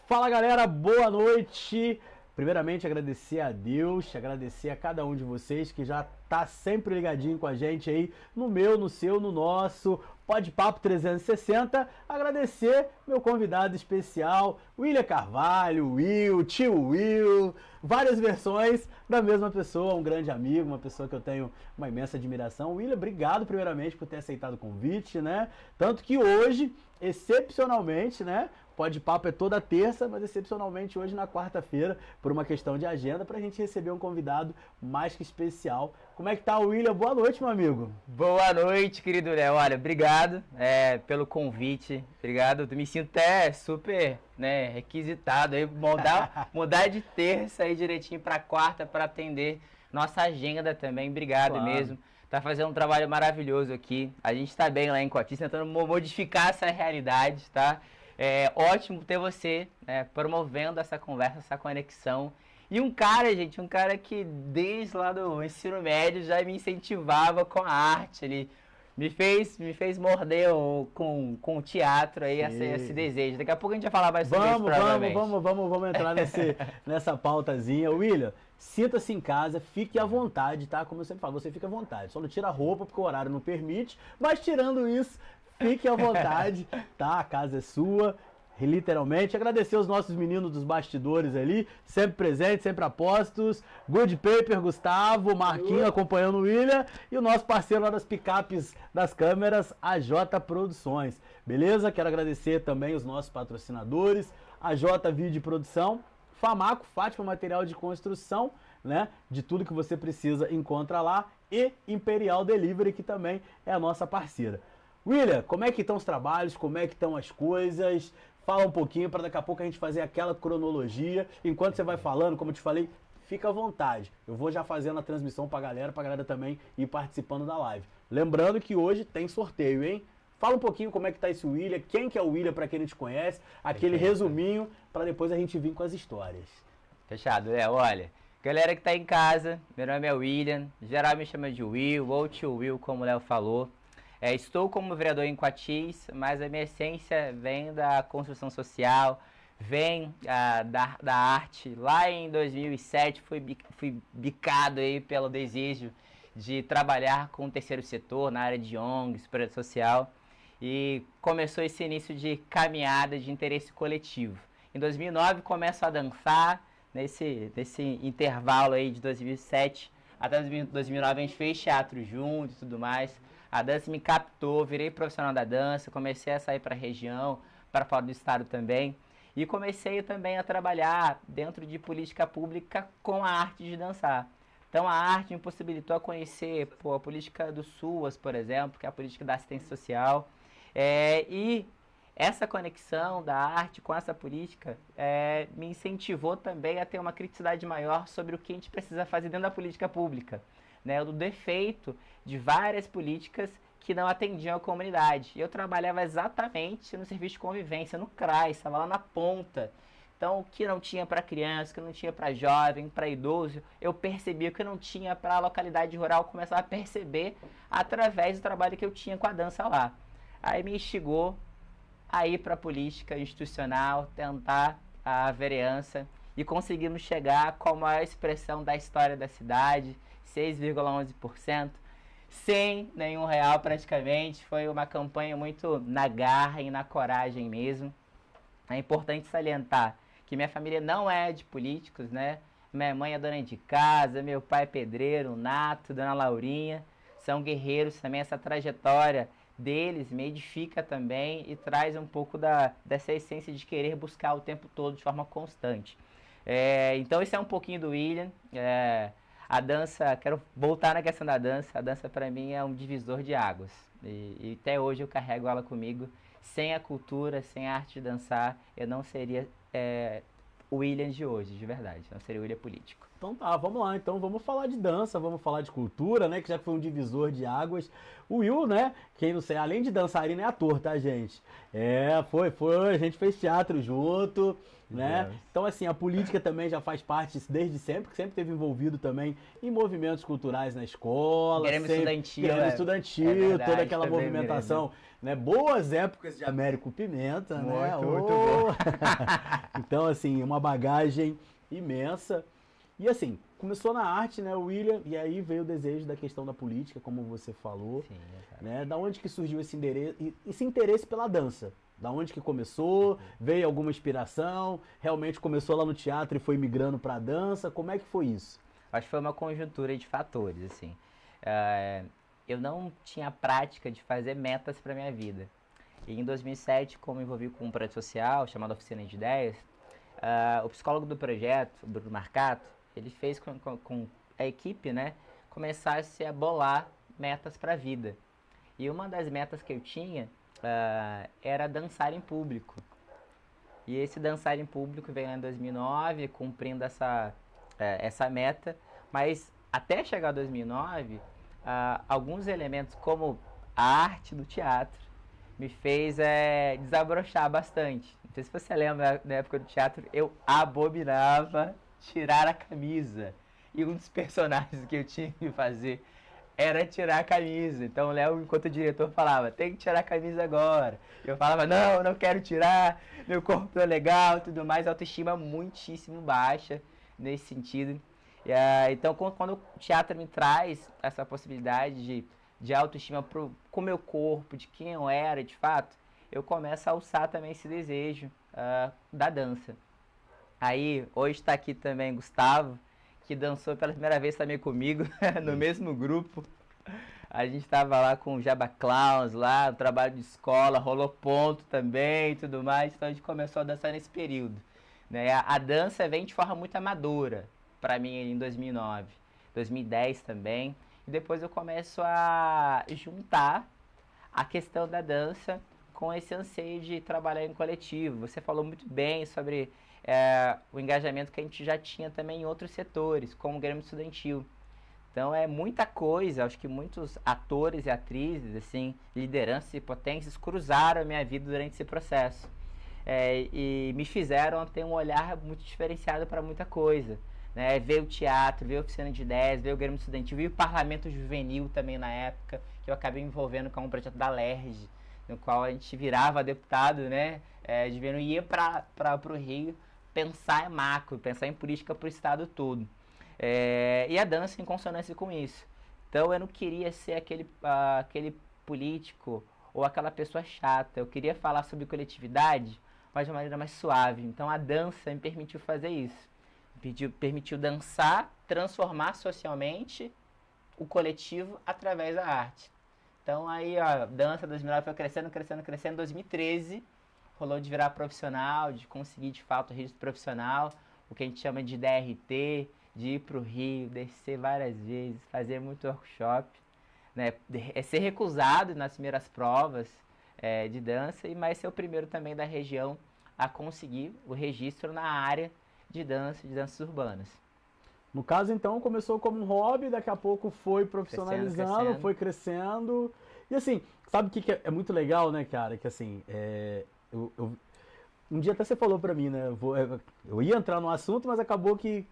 Fala galera, boa noite. Primeiramente agradecer a Deus, agradecer a cada um de vocês que já tá sempre ligadinho com a gente aí no meu, no seu, no nosso Pode Papo 360. Agradecer meu convidado especial, William Carvalho, Will, tio Will, várias versões da mesma pessoa, um grande amigo, uma pessoa que eu tenho uma imensa admiração. William, obrigado primeiramente por ter aceitado o convite, né? Tanto que hoje, excepcionalmente, né? Pode Papo é toda terça, mas excepcionalmente hoje na quarta-feira, por uma questão de agenda, para a gente receber um convidado mais que especial. Como é que tá, William? Boa noite, meu amigo. Boa noite, querido Léo. Olha, obrigado pelo convite. Obrigado. Me sinto até super, requisitado aí, mudar de terça aí direitinho para quarta para atender nossa agenda também. Obrigado Claro. mesmo. Tá fazendo um trabalho maravilhoso aqui. A gente tá bem lá em Coati, tentando modificar essa realidade, tá? É ótimo ter você promovendo essa conversa, essa conexão. E um cara que desde lá do ensino médio já me incentivava com a arte. Ele me fez morder com o teatro aí, esse desejo. Daqui a pouco a gente vai falar mais sobre isso, provavelmente. Vamos entrar nessa pautazinha. William, sinta-se em casa, fique à vontade, tá? Como eu sempre falo, você fica à vontade. Só não tira a roupa porque o horário não permite, mas tirando isso, fique à vontade, tá? A casa é sua, literalmente. Agradecer os nossos meninos dos bastidores ali, sempre presentes, sempre apostos. Good Paper, Gustavo, Marquinho acompanhando o William e o nosso parceiro lá das picapes das câmeras, a J Produções. Beleza? Quero agradecer também os nossos patrocinadores, a J Vídeo Produção, Famaco, Fátima Material de Construção, né? De tudo que você precisa encontra lá, e Imperial Delivery, que também é a nossa parceira. William, como é que estão os trabalhos, como é que estão as coisas? Fala um pouquinho para daqui a pouco a gente fazer aquela cronologia. Enquanto você vai falando, como eu te falei, fica à vontade. Eu vou já fazendo a transmissão para a galera também ir participando da live. Lembrando que hoje tem sorteio, hein? Fala um pouquinho como é que tá esse William, quem que é o William para quem não te conhece, aquele resuminho para depois a gente vir com as histórias. Fechado, olha, galera que tá em casa, meu nome é William, geral me chama de Will, ou tio Will, como o Léo falou. Estou como vereador em Coatis, mas a minha essência vem da construção social, vem da arte. Lá em 2007 fui bicado aí pelo desejo de trabalhar com o terceiro setor, na área de ONGs, projeto social, e começou esse início de caminhada de interesse coletivo. Em 2009 começo a dançar, nesse intervalo aí de 2007 até 2009 a gente fez teatro junto e tudo mais. A dança me captou, virei profissional da dança, comecei a sair para a região, para fora do estado também. E comecei também a trabalhar dentro de política pública com a arte de dançar. Então a arte me possibilitou a conhecer a política do SUAS, por exemplo, que é a política da assistência social. E essa conexão da arte com essa política me incentivou também a ter uma criticidade maior sobre o que a gente precisa fazer dentro da política pública. Do defeito de várias políticas que não atendiam a comunidade. Eu trabalhava exatamente no serviço de convivência, no CRAS, estava lá na ponta. Então, o que não tinha para criança, o que não tinha para jovem, para idoso, eu percebia que não tinha para a localidade rural, eu começava a perceber através do trabalho que eu tinha com a dança lá. Aí me instigou a ir para a política institucional, tentar a vereança, e conseguimos chegar com a maior expressão da história da cidade, 6,11%, sem nenhum real praticamente. Foi uma campanha muito na garra e na coragem mesmo. É importante salientar que minha família não é de políticos, né? Minha mãe é dona de casa, meu pai é pedreiro, Nato, dona Laurinha, são guerreiros também. Essa trajetória deles me edifica também e traz um pouco dessa essência de querer buscar o tempo todo de forma constante. Então esse é um pouquinho do William. A dança, quero voltar na questão da dança. A dança para mim é um divisor de águas e até hoje eu carrego ela comigo. Sem a cultura, sem a arte de dançar, eu não seria o William de hoje, de verdade. Não seria o William político. Então tá, vamos lá. Então vamos falar de dança, vamos falar de cultura, né? Que já foi um divisor de águas. O Will, né? Quem não sei, além de dançarino é ator, tá, gente? Foi. A gente fez teatro junto. né? Fizemos. Então, assim, a política também já faz parte desde sempre, que sempre esteve envolvido também em movimentos culturais na escola. Grêmio sempre, Estudantil, Grêmio é Estudantil, verdade, toda aquela também me movimentação, né? Boas épocas de Américo Pimenta, né? Muito Oh! bom. Então, assim, uma bagagem imensa. E assim, começou na arte, né, William? E aí veio o desejo da questão da política, como você falou. Sim, exato. Né? Da onde que surgiu esse interesse pela dança? Da onde que começou? Veio alguma inspiração? Realmente começou lá no teatro e foi migrando para a dança? Como é que foi isso? Acho que foi uma conjuntura de fatores, assim. Eu não tinha prática de fazer metas para minha vida. E em 2007, como me envolvi com um projeto social chamado Oficina de Ideias, o psicólogo do projeto, o Bruno Marcato, ele fez com a equipe, né, começasse a bolar metas para a vida. E uma das metas que eu tinha era dançar em público. E esse dançar em público veio em 2009, cumprindo essa meta. Mas até chegar a 2009, alguns elementos como a arte do teatro me fez desabrochar bastante. Não sei se você lembra, na época do teatro, eu abominava tirar a camisa. E um dos personagens que eu tinha que fazer era tirar a camisa. Então o Léo, enquanto diretor, falava, tem que tirar a camisa agora. Eu falava, não, não quero tirar, meu corpo é legal e tudo mais. Autoestima muitíssimo baixa nesse sentido. Então quando o teatro me traz essa possibilidade de autoestima com o meu corpo, de quem eu era de fato, eu começo a alçar também esse desejo da dança. Aí, hoje está aqui também Gustavo, que dançou pela primeira vez também comigo, no mesmo grupo. A gente estava lá com o Jabba Clowns, lá, no trabalho de escola, rolou ponto também e tudo mais. Então a gente começou a dançar nesse período. Né? A dança vem de forma muito amadora, para mim, em 2009, 2010 também. E depois eu começo a juntar a questão da dança com esse anseio de trabalhar em coletivo. Você falou muito bem sobre o engajamento que a gente já tinha também em outros setores, como o Grêmio Estudantil. Então é muita coisa, acho que muitos atores e atrizes, assim, lideranças e potências cruzaram a minha vida durante esse processo. E me fizeram ter um olhar muito diferenciado para muita coisa. Né? Ver o teatro, ver a Oficina de Ideias, ver o Grêmio Estudantil, ver o Parlamento Juvenil também na época, que eu acabei me envolvendo com um projeto da LERJ, no qual a gente virava deputado, né? Juvenil ia para o Rio pensar em macro, pensar em política para o estado todo. E a dança em consonância com isso. Então eu não queria ser aquele político ou aquela pessoa chata. Eu queria falar sobre coletividade, mas de uma maneira mais suave. Então a dança me permitiu fazer isso. Permitiu dançar, transformar socialmente o coletivo através da arte. Então aí a dança 2009 foi crescendo, crescendo, crescendo. Em 2013 rolou de virar profissional, de conseguir de fato o registro profissional, o que a gente chama de DRT, de ir para o Rio, descer várias vezes, fazer muito workshop, né? Ser recusado nas primeiras provas de dança, mas ser o primeiro também da região a conseguir o registro na área de danças urbanas. No caso, então, começou como um hobby, daqui a pouco foi profissionalizando, foi crescendo. E assim, sabe o que é muito legal, né, cara? Que assim, um dia até você falou pra mim, né? Eu ia entrar no assunto, mas acabou que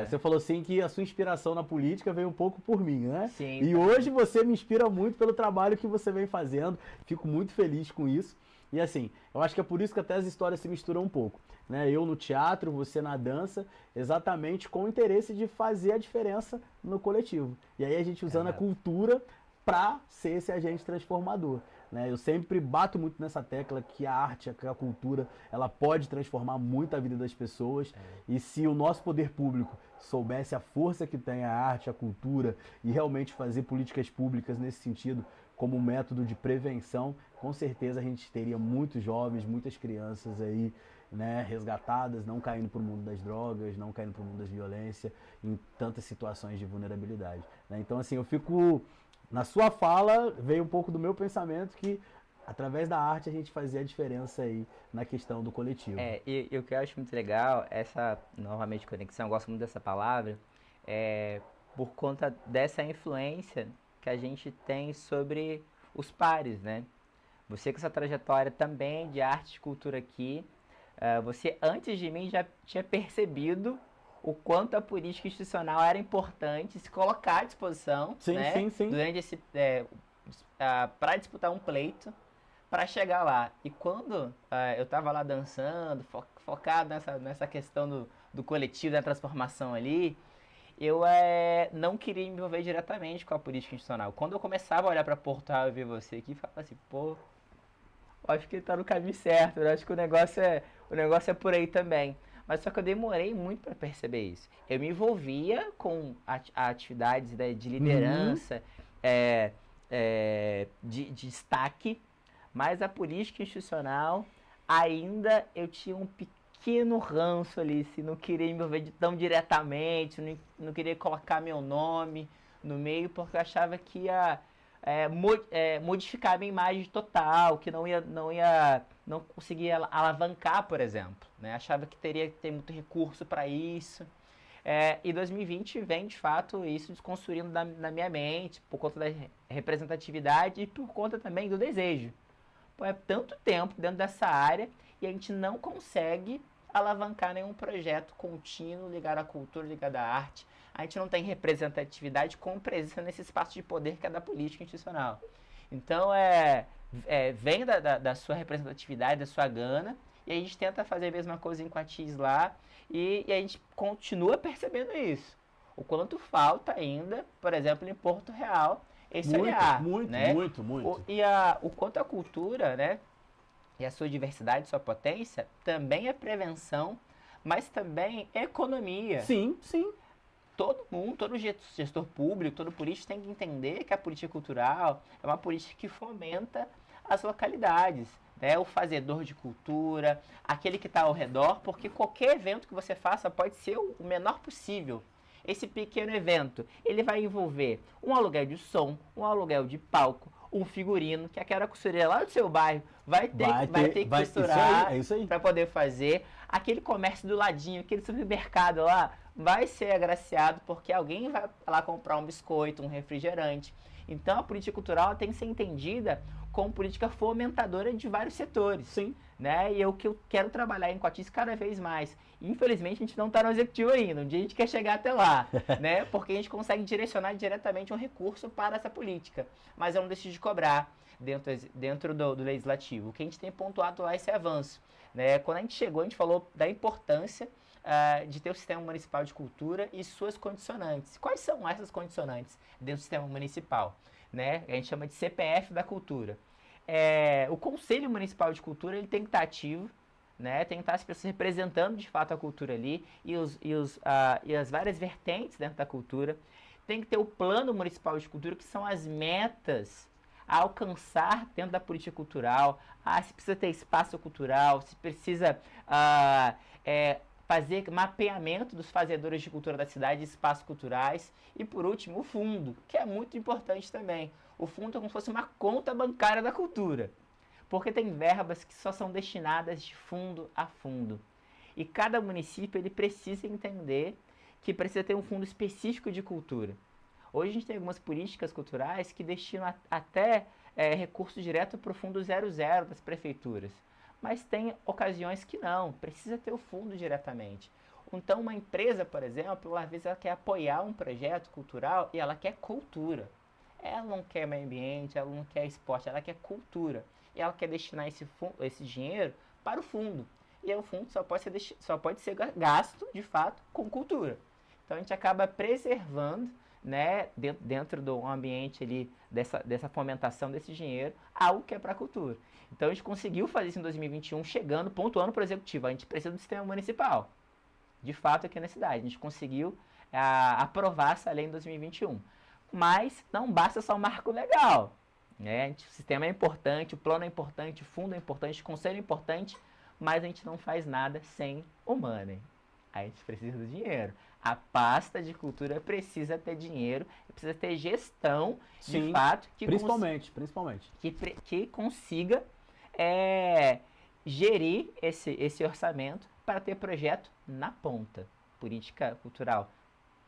você falou assim que a sua inspiração na política veio um pouco por mim, né? Sim. E hoje você me inspira muito pelo trabalho que você vem fazendo. Fico muito feliz com isso. E assim, eu acho que é por isso que até as histórias se misturam um pouco. Né? Eu no teatro, você na dança, exatamente com o interesse de fazer a diferença no coletivo. E aí a gente usando a cultura para ser esse agente transformador. Né? Eu sempre bato muito nessa tecla que a arte, que a cultura, ela pode transformar muito a vida das pessoas. E se o nosso poder público soubesse a força que tem a arte, a cultura e realmente fazer políticas públicas nesse sentido, como um método de prevenção, com certeza a gente teria muitos jovens, muitas crianças aí, né, resgatadas, não caindo para o mundo das drogas, não caindo para o mundo da violência, em tantas situações de vulnerabilidade. Né? Então, assim, eu fico... Na sua fala, veio um pouco do meu pensamento que, através da arte, a gente fazia a diferença aí na questão do coletivo. E o que eu acho muito legal, essa, novamente, conexão, eu gosto muito dessa palavra, por conta dessa influência que a gente tem sobre os pares, né? Você com essa trajetória também de arte e cultura aqui, você antes de mim já tinha percebido o quanto a política institucional era importante se colocar à disposição, Sim, né, sim, sim. durante para disputar um pleito, para chegar lá. E quando eu estava lá dançando, focado nessa questão do coletivo, da transformação ali, eu não queria me envolver diretamente com a política institucional. Quando eu começava a olhar para Portugal e ver você aqui, falava assim, pô, acho que ele tá no caminho certo, eu acho que o negócio é por aí também. Mas só que eu demorei muito para perceber isso. Eu me envolvia com atividades, né, de liderança, de destaque, mas a política institucional ainda eu tinha um pequeno ranço ali, se não queria me envolver tão diretamente, não queria colocar meu nome no meio, porque eu achava que ia modificar a minha imagem total, que não conseguia alavancar, por exemplo, né? Achava que teria que ter muito recurso para isso. E 2020 vem, de fato, isso desconstruindo na minha mente, por conta da representatividade e por conta também do desejo. Pô, é tanto tempo dentro dessa área e a gente não consegue alavancar nenhum projeto contínuo ligado à cultura, ligado à arte. A gente não tem representatividade com presença nesse espaço de poder que é da política institucional. Então, vem da sua representatividade, da sua gana, e a gente tenta fazer a mesma coisa em Quatis lá, e a gente continua percebendo isso. O quanto falta ainda, por exemplo, em Porto Real, esse olhar, né? Muito. O quanto a cultura, né, e a sua diversidade, sua potência, também é prevenção, mas também é economia. Sim, sim. Todo mundo, todo gestor público, todo político tem que entender que a política cultural é uma política que fomenta as localidades, né? O fazedor de cultura, aquele que está ao redor, porque qualquer evento que você faça pode ser o menor possível. Esse pequeno evento, ele vai envolver um aluguel de som, um aluguel de palco, um figurino, que aquela costureira lá do seu bairro vai ter que costurar para poder fazer. Aquele comércio do ladinho, aquele supermercado lá, vai ser agraciado porque alguém vai lá comprar um biscoito, um refrigerante. Então a política cultural tem que ser entendida como política fomentadora de vários setores. Sim. Né? E é o que eu quero trabalhar em Quatis cada vez mais. Infelizmente a gente não está no executivo ainda, um dia a gente quer chegar até lá, né? Porque a gente consegue direcionar diretamente um recurso para essa política, mas eu não deixo de cobrar dentro do legislativo. O que a gente tem pontuado lá é esse avanço, né? Quando a gente chegou, a gente falou da importância de ter o sistema municipal de cultura e suas condicionantes. Quais são essas condicionantes dentro do sistema municipal? Né? A gente chama de CPF da cultura. O Conselho Municipal de Cultura ele tem que estar ativo, né? Tem que estar as pessoas representando de fato a cultura ali e as várias vertentes dentro da cultura. Tem que ter o Plano Municipal de Cultura, que são as metas a alcançar dentro da política cultural. Se precisa ter espaço cultural, se precisa fazer mapeamento dos fazedores de cultura da cidade, espaços culturais. E por último, o fundo, que é muito importante também. O fundo é como se fosse uma conta bancária da cultura, porque tem verbas que só são destinadas de fundo a fundo. E cada município ele precisa entender que precisa ter um fundo específico de cultura. Hoje a gente tem algumas políticas culturais que destinam até recursos direto para o fundo 00 das prefeituras. Mas tem ocasiões que não, precisa ter o fundo diretamente. Então uma empresa, por exemplo, às vezes ela quer apoiar um projeto cultural e ela quer cultura. Ela não quer meio ambiente, ela não quer esporte, ela quer cultura. E ela quer destinar esse dinheiro para o fundo. E o fundo só pode ser gasto, de fato, com cultura. Então a gente acaba preservando, né, dentro do ambiente ali, dessa fomentação desse dinheiro, algo que é para a cultura. Então a gente conseguiu fazer isso em 2021, pontuando para o executivo. A gente precisa do sistema municipal, de fato, aqui na cidade. A gente conseguiu aprovar essa lei em 2021. Mas não basta só um marco legal. Né? O sistema é importante, o plano é importante, o fundo é importante, o conselho é importante, mas a gente não faz nada sem o money. A gente precisa do dinheiro. A pasta de cultura precisa ter dinheiro, precisa ter gestão, sim, de fato, principalmente. Que consiga gerir esse orçamento para ter projeto na ponta. Política cultural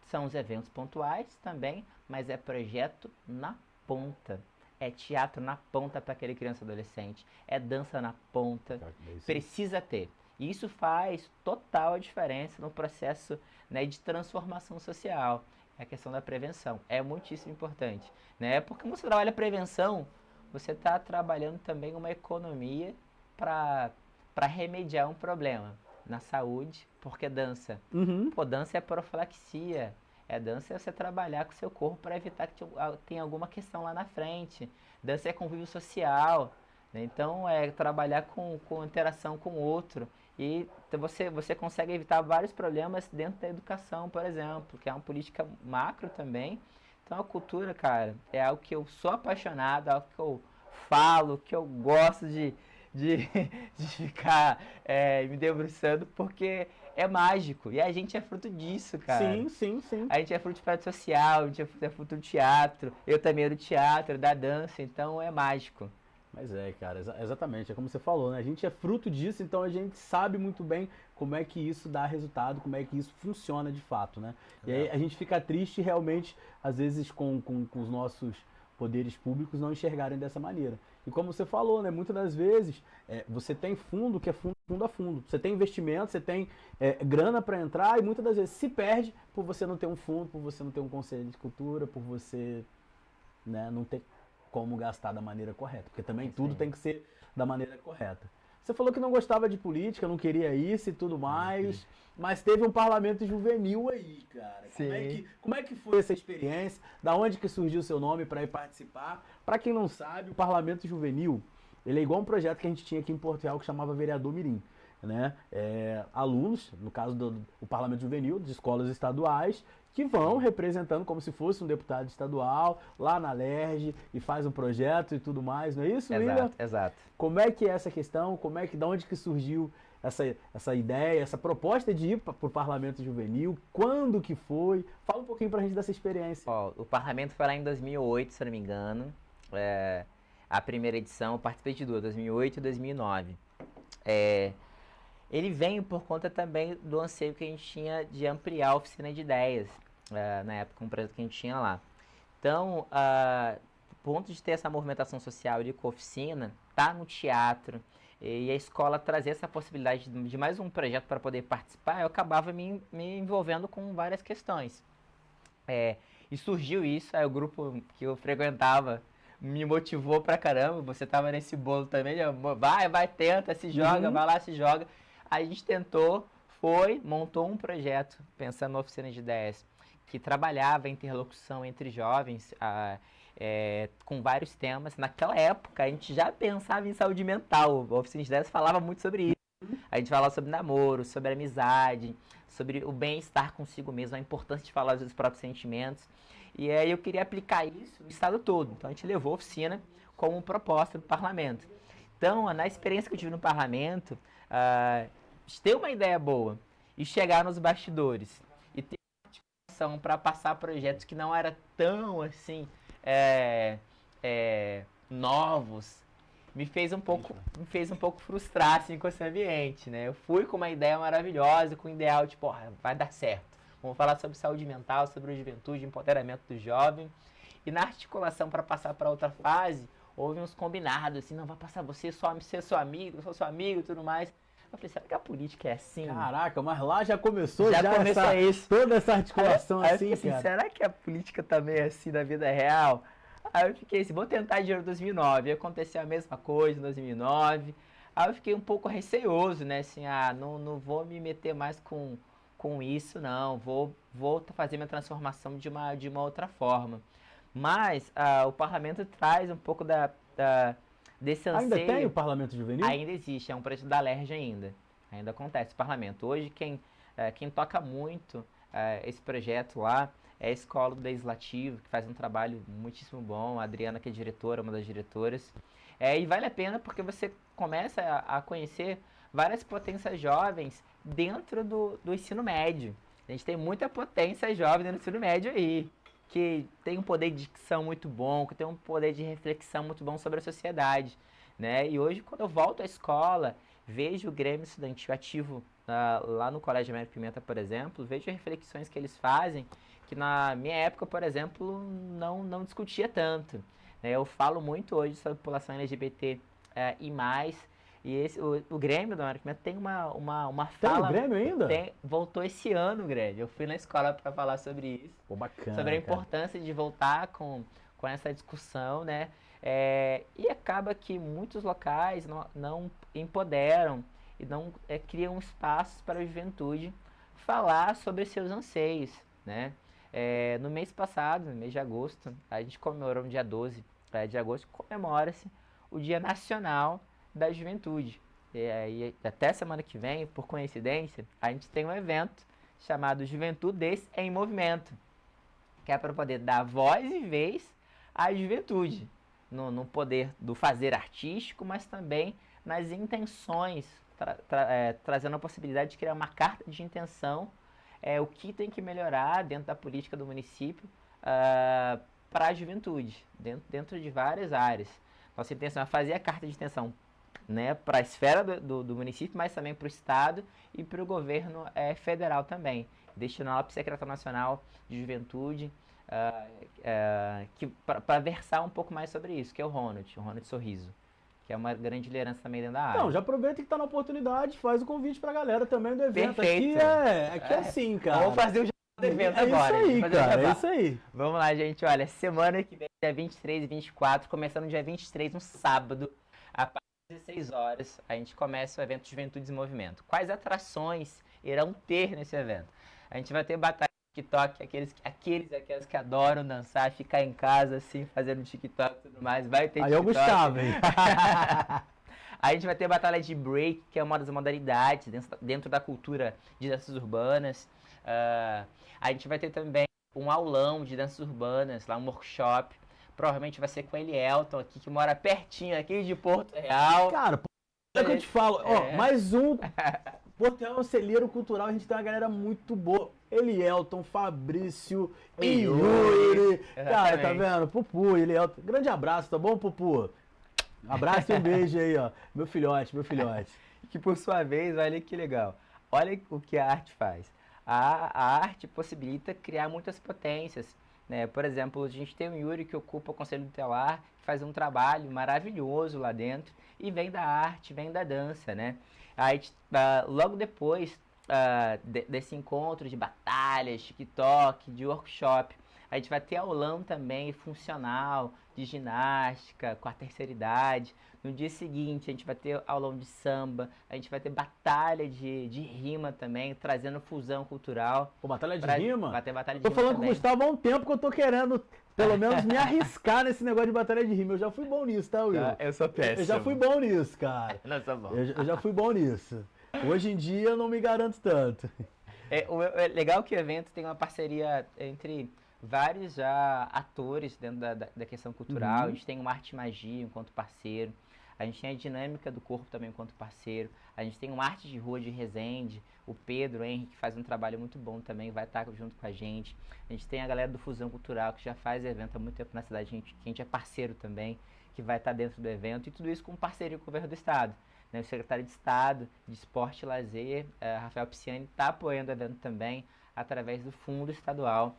são os eventos pontuais também, mas é projeto na ponta. É teatro na ponta para aquele criança e adolescente. É dança na ponta. Precisa ter. E isso faz total diferença no processo, né, de transformação social. É a questão da prevenção. É muitíssimo importante, né? Porque quando você trabalha prevenção, você está trabalhando também uma economia para remediar um problema na saúde, porque dança. Uhum. Pô, dança é profilaxia. É dança é você trabalhar com o seu corpo para evitar que tenha alguma questão lá na frente. Dança é convívio social, né? Então é trabalhar com interação com o outro. E você consegue evitar vários problemas dentro da educação, por exemplo, que é uma política macro também. Então a cultura, cara, é algo que eu sou apaixonado, algo que eu falo, que eu gosto de, de ficar me debruçando, porque é mágico. E a gente é fruto disso, cara. Sim, sim, sim. A gente é fruto de projeto social, a gente é fruto do teatro. Eu também do teatro, da dança, então é mágico. Mas é, cara, exatamente, é como você falou, né? A gente é fruto disso, então a gente sabe muito bem como é que isso dá resultado, como é que isso funciona de fato, né? E aí a gente fica triste realmente, às vezes, com os nossos poderes públicos não enxergarem dessa maneira. E como você falou, né? Muitas das vezes você tem fundo que é fundo a fundo. Você tem investimento, você tem grana para entrar e muitas das vezes se perde por você não ter um fundo, por você não ter um conselho de cultura, por você, né, não ter como gastar da maneira correta, porque também Isso tudo aí. tem que ser da maneira correta. Você falou que não gostava de política, não queria isso e tudo mais, mas teve um parlamento juvenil aí, cara. Sim. Como é que foi essa experiência? Da onde que surgiu o seu nome para ir participar? Para quem não sabe, o parlamento juvenil, ele é igual um projeto que a gente tinha aqui em Porto Real que chamava Vereador Mirim, né? Alunos, no caso do parlamento juvenil, de escolas estaduais, que vão representando como se fosse um deputado estadual lá na LERJ e faz um projeto e tudo mais, não é isso, William? Exato, exato. Como é que é essa questão? Da onde que surgiu essa ideia, essa proposta de ir para o Parlamento Juvenil? Quando que foi? Fala um pouquinho pra gente dessa experiência. Ó, o parlamento foi lá em 2008, se eu não me engano. A primeira edição, eu participei de duas, 2008 e 2009. Ele veio por conta também do anseio que a gente tinha de ampliar a oficina de ideias, na época, um projeto que a gente tinha lá. Então, por ponto de ter essa movimentação social de oficina, tá no teatro, e a escola trazer essa possibilidade de mais um projeto para poder participar, eu acabava me envolvendo com várias questões. E surgiu isso, aí o grupo que eu frequentava me motivou pra caramba, você tava nesse bolo também, vai, tenta, se joga, vai lá, se joga. Aí a gente tentou, montou um projeto, pensando na oficina de ideias, que trabalhava a interlocução entre jovens, com vários temas. Naquela época, a gente já pensava em saúde mental, a oficina de ideias falava muito sobre isso. A gente falava sobre namoro, sobre amizade, sobre o bem-estar consigo mesmo, a importância de falar dos próprios sentimentos. E aí eu queria aplicar isso no estado todo. Então a gente levou a oficina como proposta do parlamento. Então, na experiência que eu tive no parlamento, ter uma ideia boa e chegar nos bastidores e ter ação para passar projetos que não eram tão assim novos, me fez um pouco frustrar assim, com esse ambiente, né? Eu fui com uma ideia maravilhosa, com um ideal tipo, vai dar certo. Vamos falar sobre saúde mental, sobre a juventude, empoderamento do jovem. E na articulação para passar para outra fase, houve uns combinados, assim, não vai passar você, ser seu amigo, eu sou seu amigo e tudo mais. Eu falei, será que a política é assim? Caraca, mas lá já começou isso. Toda essa articulação aí assim, eu fiquei cara. Será que a política também é assim na vida real? Aí eu fiquei assim, vou tentar de 2009. E aconteceu a mesma coisa em 2009. Aí eu fiquei um pouco receoso, né? Assim, não vou me meter mais com isso, não. Vou fazer minha transformação de uma outra forma. Mas o parlamento traz um pouco desse anseio. Ainda tem o Parlamento Juvenil? Ainda existe, é um projeto da LERJ ainda. Ainda acontece o parlamento. Hoje quem toca muito esse projeto lá é a Escola do Legislativo, que faz um trabalho muitíssimo bom. A Adriana, que é diretora, uma das diretoras. E vale a pena porque você começa a conhecer várias potências jovens dentro do ensino médio. A gente tem muita potência jovem dentro do ensino médio aí, que tem um poder de dicção muito bom, que tem um poder de reflexão muito bom sobre a sociedade, né? E hoje, quando eu volto à escola, vejo o Grêmio Estudantil ativo lá no Colégio Américo Pimenta, por exemplo, vejo reflexões que eles fazem, que na minha época, por exemplo, não discutia tanto, né? Eu falo muito hoje sobre a população LGBT e mais, E o Grêmio, Dona Arquimeta, tem uma Tem fala... o Grêmio ainda? Voltou esse ano o Grêmio. Eu fui na escola para falar sobre isso. Pô, bacana, sobre a cara. importância de voltar com essa discussão, né? E acaba que muitos locais não empoderam e não criam espaços para a juventude falar sobre seus anseios, né? No mês passado, no mês de agosto, a gente comemorou no dia 12 de agosto, comemora-se o Dia Nacional da Juventude. E aí, até semana que vem, por coincidência, a gente tem um evento chamado Juventudes em Movimento, que é para poder dar voz e vez à juventude, no poder do fazer artístico, mas também nas intenções, trazendo a possibilidade de criar uma carta de intenção, o que tem que melhorar dentro da política do município para a juventude, dentro de várias áreas. Nossa intenção é fazer a carta de intenção, né, para a esfera do município, mas também para o Estado e para o governo federal também, destinando para o Secretário Nacional de Juventude, para versar um pouco mais sobre isso, que é o Ronald Sorriso, que é uma grande liderança também dentro da área. Não, já aproveita que está na oportunidade, faz o convite para a galera também do evento. Perfeito. Aqui é assim, cara. Vamos fazer o do evento agora. É isso aí, cara, é isso aí. Vamos lá, gente, olha, semana que vem, dia 23 e 24, começando no dia 23, um sábado, a partir das 16 horas, a gente começa o evento Juventudes em Movimento. Quais atrações irão ter nesse evento? A gente vai ter batalha de TikTok, aqueles que adoram dançar, ficar em casa assim, fazendo TikTok e tudo mais, vai ter aí TikTok. Aí eu gostava, hein? A gente vai ter batalha de break, que é uma das modalidades dentro da cultura de danças urbanas. A gente vai ter também um aulão de danças urbanas, lá um workshop. Provavelmente vai ser com ele, Elton, aqui, que mora pertinho aqui de Porto Real. Cara, é que eu te falo, mais um Porto Real é um celeiro cultural, a gente tem uma galera muito boa. Elielton, Fabrício, Yuri. Cara, tá vendo? Pupu, Elielton. Grande abraço, tá bom, Pupu? Abraço e um beijo aí, ó. Meu filhote. Que por sua vez, olha que legal. Olha o que a arte faz. A arte possibilita criar muitas potências, né? Por exemplo, a gente tem o Yuri, que ocupa o Conselho Tutelar, que faz um trabalho maravilhoso lá dentro, e vem da arte, vem da dança, né? Aí, logo depois desse encontro de batalhas, TikTok, de workshop, a gente vai ter aulão também funcional, de ginástica, com a terceira idade. No dia seguinte, a gente vai ter aulão de samba, a gente vai ter batalha de rima também, trazendo fusão cultural. Pô, batalha de rima? Vai ter batalha de tô rima falando também. com o Gustavo há um tempo que eu tô querendo, pelo menos, me arriscar nesse negócio de batalha de rima. Eu já fui bom nisso, tá, Will? Eu sou péssimo. Eu já fui bom nisso, cara. Não sou bom. Eu já fui bom nisso. Hoje em dia eu não me garanto tanto. É legal que o evento tem uma parceria entre vários atores dentro da questão cultural. Uhum. A gente tem o Arte Magia enquanto parceiro. A gente tem a Dinâmica do Corpo também enquanto parceiro. A gente tem o Arte de Rua de Resende. O Pedro, o Henrique, que faz um trabalho muito bom também, vai estar junto com a gente. A gente tem a galera do Fusão Cultural, que já faz evento há muito tempo na cidade, que a gente é parceiro também, que vai estar dentro do evento. E tudo isso com parceria com o Governo do Estado. O secretário de Estado de Esporte e Lazer, Rafael Pisciani, está apoiando o evento também através do Fundo Estadual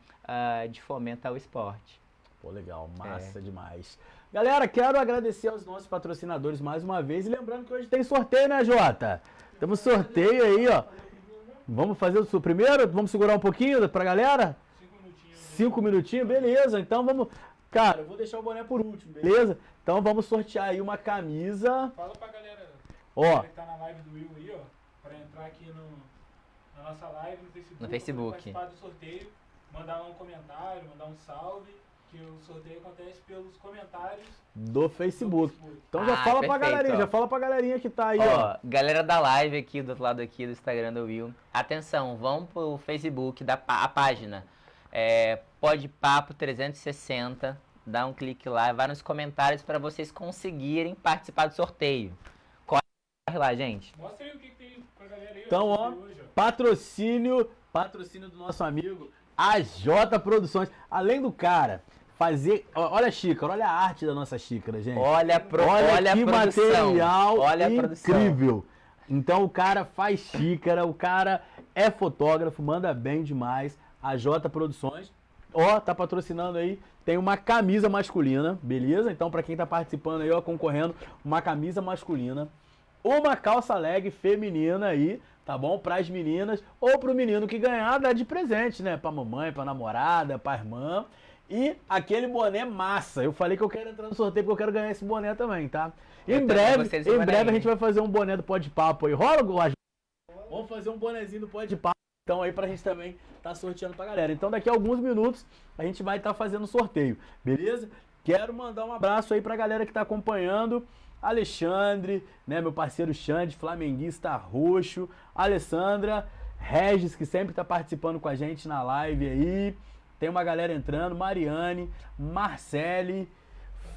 de Fomento ao Esporte. Pô, legal, massa demais. Galera, quero agradecer aos nossos patrocinadores mais uma vez. E lembrando que hoje tem sorteio, né, Jota? Temos sorteio aí, ó. Vamos fazer o primeiro? Vamos segurar um pouquinho pra galera? 5 minutinhos. 5 minutinhos? Beleza, então vamos... Cara, eu vou deixar o boné por último, beleza? Então vamos sortear aí uma camisa. Fala pra galera, que tá na live do Will aí, ó, pra entrar aqui na nossa live no Facebook. No Facebook. Participar do sorteio, mandar um comentário, mandar um salve, que o sorteio acontece pelos comentários do Facebook. Então já fala pra perfeito, galerinha, ó. já fala pra galerinha que tá aí, ó. Galera da live aqui, do outro lado aqui do Instagram do Will. Atenção, vamos pro Facebook, a página Pode Papo 360, dá um clique lá, vai nos comentários pra vocês conseguirem participar do sorteio. Corre lá, gente. Mostra aí o que tem pra galera aí. Então, ó, patrocínio do nosso amigo AJ Produções. Além do cara fazer, olha a xícara, olha a arte da nossa xícara, gente. Olha que a produção. material Olha a produção. incrível. Então o cara faz xícara, o cara é fotógrafo, manda bem demais. AJ Produções. Ó, tá patrocinando aí. Tem uma camisa masculina, beleza? Então pra quem tá participando aí, ó, concorrendo, uma camisa masculina. uma calça leg feminina aí, tá bom? Para as meninas ou para o menino que ganhar, dá de presente, né? Para mamãe, para namorada, para irmã. E aquele boné massa. Eu falei que eu quero entrar no sorteio porque eu quero ganhar esse boné também, tá? Em breve a gente vai fazer um boné do Pode Papo aí. Rola, Guaj? Vamos fazer um bonezinho do Pode Papo então aí pra gente também tá sorteando pra galera. Então daqui a alguns minutos a gente vai estar fazendo o sorteio, beleza? Quero mandar um abraço aí pra galera que tá acompanhando. Alexandre, né, meu parceiro Xande, flamenguista roxo. Alessandra, Regis, que sempre tá participando com a gente na live aí. Tem uma galera entrando, Mariane, Marcele,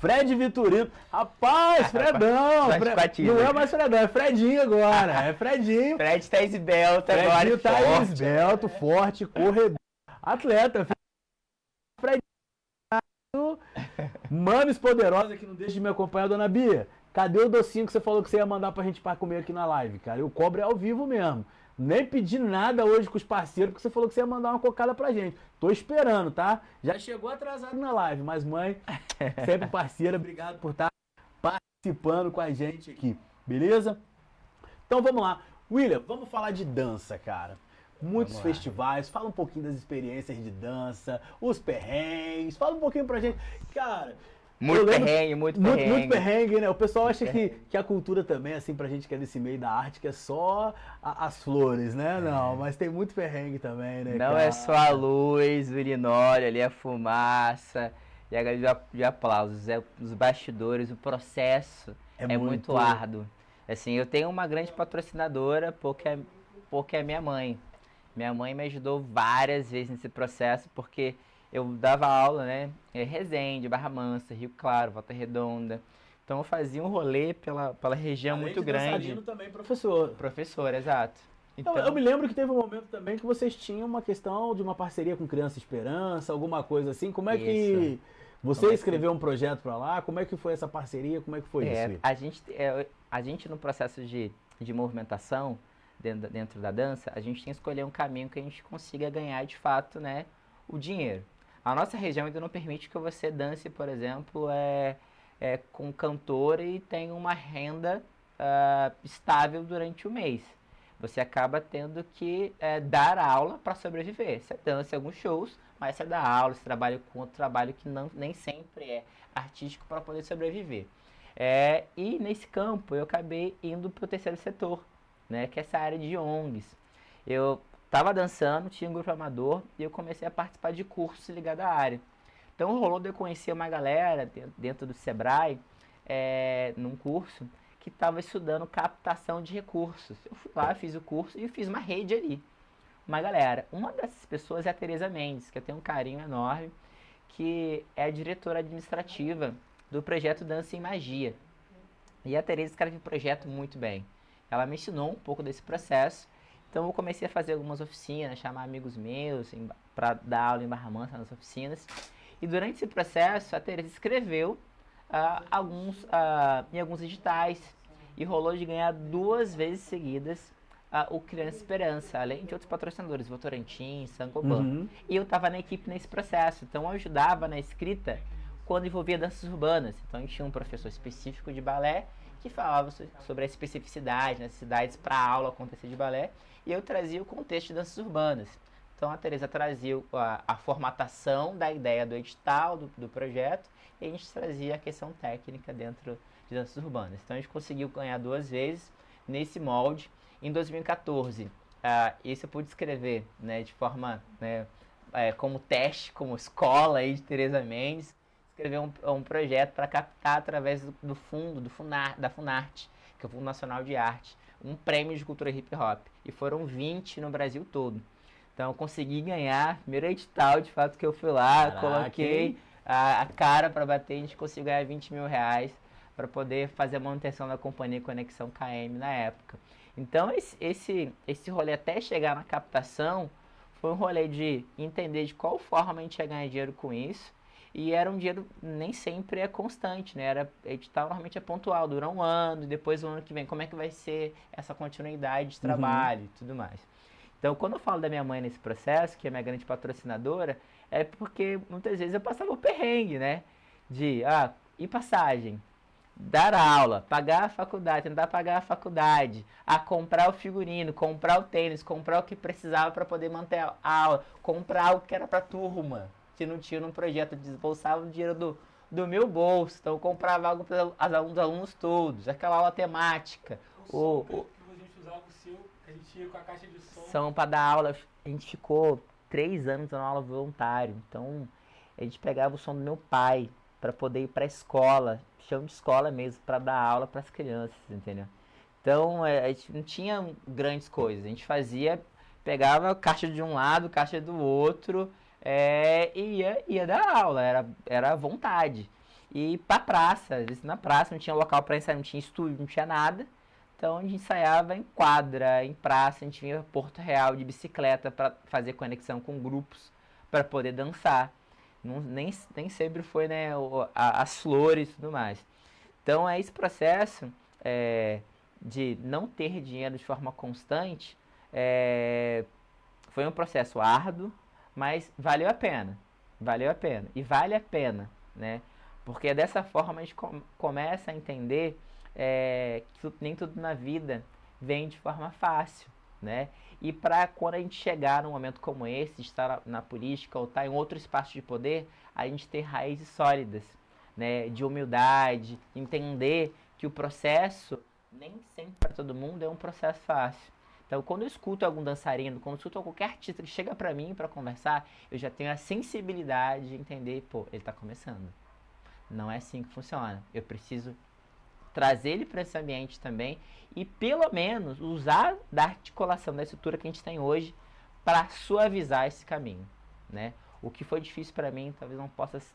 Fred Vitorino. Rapaz, Fredão! Não é mais Fredão, é Fredinho agora. É Fredinho. Fred tá esbelto agora. Fredinho tá esbelto, forte, corredor. Atleta. Fredinho. Mames Poderosa que não deixa de me acompanhar, dona Bia. Cadê o docinho que você falou que você ia mandar pra gente pra comer aqui na live, cara? Eu cobro ao vivo mesmo. Nem pedi nada hoje com os parceiros, porque você falou que você ia mandar uma cocada pra gente. Tô esperando, tá? Já chegou atrasado na live, mas mãe, sempre parceira, obrigado por estar participando com a gente aqui, beleza? Então vamos lá. William, vamos falar de dança, cara. Muitos festivais, fala um pouquinho das experiências de dança, os perrengues, fala um pouquinho pra gente. Cara... Muito perrengue. Muito perrengue, né? O pessoal acha que a cultura também, assim, pra gente que é desse meio da arte, que é só as flores, né? Não, mas tem muito perrengue também, né? Não é só a luz, o linóleo ali, a fumaça e a galera de aplausos. É os bastidores, o processo é muito árduo. Assim, eu tenho uma grande patrocinadora porque é minha mãe. Minha mãe me ajudou várias vezes nesse processo, porque... eu dava aula, né, Resende, Barra Mansa, Rio Claro, Volta Redonda. Então eu fazia um rolê pela região muito grande. Também professor. Professor, exato. Então, eu me lembro que teve um momento também que vocês tinham uma questão de uma parceria com Criança Esperança, alguma coisa assim. Como é que você escreveu um projeto para lá? Como é que foi essa parceria? Como é que foi isso? A gente no processo de movimentação dentro da dança, a gente tem que escolher um caminho que a gente consiga ganhar de fato, né, o dinheiro. A nossa região ainda não permite que você dance, por exemplo, com cantor e tenha uma renda estável durante o mês. Você acaba tendo que dar aula para sobreviver. Você dança em alguns shows, mas você dá aula, você trabalha com outro trabalho que nem sempre é artístico para poder sobreviver. E nesse campo eu acabei indo para o terceiro setor, né, que é essa área de ONGs. Eu estava dançando, tinha um grupo amador e eu comecei a participar de cursos ligados à área. Então rolou de eu conhecer uma galera dentro do Sebrae, num curso, que estava estudando captação de recursos. Eu fui lá, fiz o curso e fiz uma rede ali. Uma galera. Uma dessas pessoas é a Tereza Mendes, que eu tenho um carinho enorme, que é a diretora administrativa do projeto Dança em Magia. E a Tereza escreve o projeto muito bem. Ela me ensinou um pouco desse processo. Então eu comecei a fazer algumas oficinas, chamar amigos meus para dar aula em Barra Mansa nas oficinas. E durante esse processo a Tereza escreveu em alguns editais e rolou de ganhar 2 vezes seguidas o Criança Esperança, além de outros patrocinadores, Votorantim, Sangoban. E eu estava na equipe nesse processo, então eu ajudava na escrita quando envolvia danças urbanas. Então a gente tinha um professor específico de balé que falava sobre a especificidade, necessidades para a aula acontecer de balé, e eu trazia o contexto de danças urbanas. Então a Tereza trazia a formatação da ideia do edital, do projeto, e a gente trazia a questão técnica dentro de danças urbanas. Então a gente conseguiu ganhar 2 vezes nesse molde. Em 2014, isso eu pude escrever, né, de forma, né, como teste, como escola aí de Tereza Mendes, escrever um projeto para captar através do fundo, da Funarte, que é o Fundo Nacional de Arte, um prêmio de cultura hip hop. E foram 20 no Brasil todo. Então eu consegui ganhar, primeiro edital, de fato, que eu fui lá, coloquei a cara para bater, a gente conseguiu ganhar 20 mil reais para poder fazer a manutenção da companhia Conexão KM na época. Então esse rolê até chegar na captação foi um rolê de entender de qual forma a gente ia ganhar dinheiro com isso. E era um dinheiro, nem sempre é constante, né? Edital normalmente é pontual, dura um ano, e depois o ano que vem, como é que vai ser essa continuidade de trabalho e tudo mais. Então, quando eu falo da minha mãe nesse processo, que é minha grande patrocinadora, é porque muitas vezes eu passava o perrengue, né? E passagem? dar aula, pagar a faculdade, tentar pagar a faculdade, a comprar o figurino, comprar o tênis, comprar o que precisava para poder manter a aula, comprar algo que era para turma, que não tinha num projeto, desembolsava o dinheiro do meu bolso, então eu comprava algo para os alunos todos, aquela aula temática. O som que a gente usava o seu, a gente ia com a caixa de som. São para dar aula, a gente ficou 3 anos dando aula voluntário, então a gente pegava o som do meu pai para poder ir para a escola, chão de escola mesmo, para dar aula para as crianças, entendeu? Então a gente não tinha grandes coisas, a gente pegava caixa de um lado, caixa do outro, e ia dar aula, era à vontade. E pra praça, às vezes na praça não tinha local para ensaiar, não tinha estúdio, não tinha nada. Então a gente ensaiava em quadra, em praça, a gente vinha para Porto Real de bicicleta para fazer conexão com grupos, para poder dançar. Nem sempre foi, né, as flores e tudo mais. Então esse processo de não ter dinheiro de forma constante foi um processo árduo, mas valeu a pena. Valeu a pena. E vale a pena, né? Porque dessa forma a gente começa a entender que nem tudo na vida vem de forma fácil, né? E para quando a gente chegar num momento como esse, estar na política ou estar em outro espaço de poder, a gente ter raízes sólidas, né? De humildade, entender que o processo, nem sempre para todo mundo, é um processo fácil. Então, quando eu escuto algum dançarino, quando eu escuto qualquer artista que chega para mim para conversar, eu já tenho a sensibilidade de entender, pô, ele está começando. Não é assim que funciona. Eu preciso trazer ele para esse ambiente também e pelo menos usar da articulação da estrutura que a gente tem hoje para suavizar esse caminho, né? O que foi difícil para mim talvez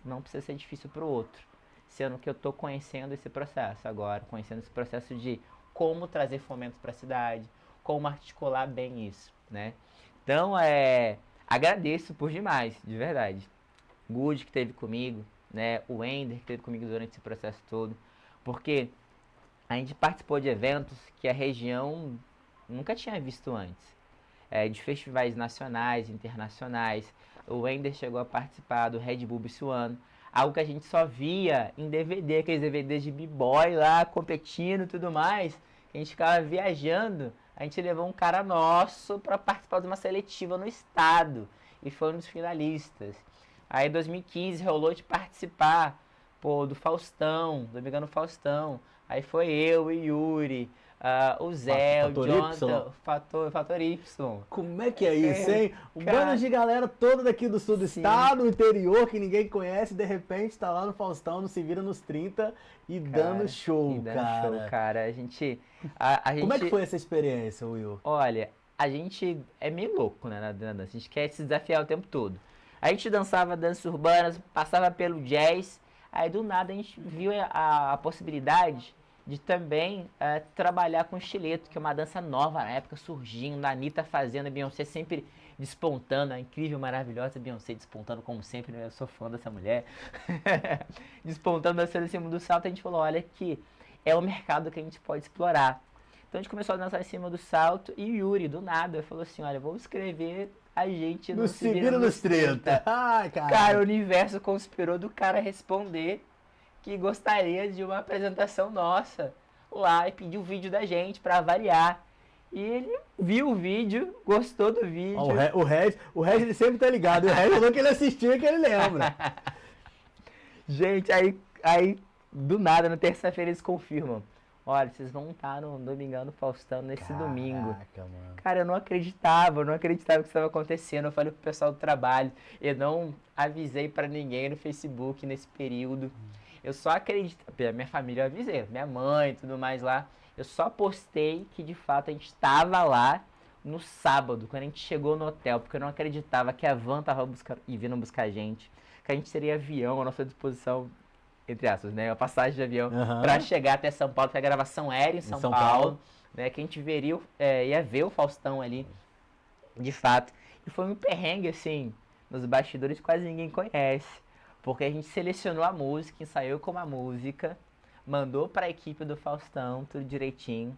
não precisa ser difícil para o outro, sendo que eu estou conhecendo esse processo agora, conhecendo esse processo de como trazer fomento para a cidade, como articular bem isso, né? Então agradeço por demais, de verdade. Good que esteve comigo, né? O Ender que esteve comigo durante esse processo todo, porque a gente participou de eventos que a região nunca tinha visto antes. De festivais nacionais, internacionais. O Ender chegou a participar do Red Bull Bisuano. Algo que a gente só via em DVD, aqueles DVDs de b-boy lá, competindo e tudo mais. A gente ficava viajando. A gente levou um cara nosso para participar de uma seletiva no estado. E foi um dos finalistas. Aí em 2015 rolou de participar do Faustão, do Amigano Faustão. Aí foi eu, o Yuri, o Zé, o Jonathan, o Fator Y. Como é que é isso, hein? Um bando de galera toda daqui do sul do estado, interior, que ninguém conhece, de repente tá lá no Faustão, no Se Vira nos 30 e dando show, cara. A gente... Como é que foi essa experiência, Will? Olha, a gente é meio louco, né, na dança. A gente quer se desafiar o tempo todo. A gente dançava danças urbanas, passava pelo jazz, aí do nada a gente viu a possibilidade de também trabalhar com estileto, que é uma dança nova na época, surgindo, a Anitta fazendo, a Beyoncé sempre despontando, a incrível, maravilhosa Beyoncé despontando como sempre, né? Eu sou fã dessa mulher. Despontando, dançando em cima do salto, a gente falou, olha que é o mercado que a gente pode explorar. Então a gente começou a dançar em cima do salto e o Yuri, do nada, falou assim, olha, vamos escrever a gente no Se Vira nos 30. Ai, cara, o universo conspirou do cara responder que gostaria de uma apresentação nossa lá e pediu o vídeo da gente para avaliar. E ele viu o vídeo, gostou do vídeo. O Regis ele sempre tá ligado. O Regis falou que ele assistiu e que ele lembra. Gente, aí do nada, na terça-feira eles confirmam. Olha, vocês vão estar no Domingão do Faustão nesse domingo. Mano. Cara, eu não acreditava que isso estava acontecendo. Eu falei pro pessoal do trabalho, eu não avisei para ninguém no Facebook nesse período. Eu só acredito, minha família eu avisei, minha mãe e tudo mais lá. Eu só postei que de fato a gente estava lá no sábado, quando a gente chegou no hotel, porque eu não acreditava que a van tava vindo buscar a gente, que a gente teria avião à nossa disposição, entre aspas, né? A passagem de avião para chegar até São Paulo, para a gravação aérea em São Paulo, né? Que a gente ia ver o Faustão ali, de fato. E foi um perrengue, assim, nos bastidores quase ninguém conhece. Porque a gente selecionou a música, ensaiou com a música, mandou para a equipe do Faustão, tudo direitinho.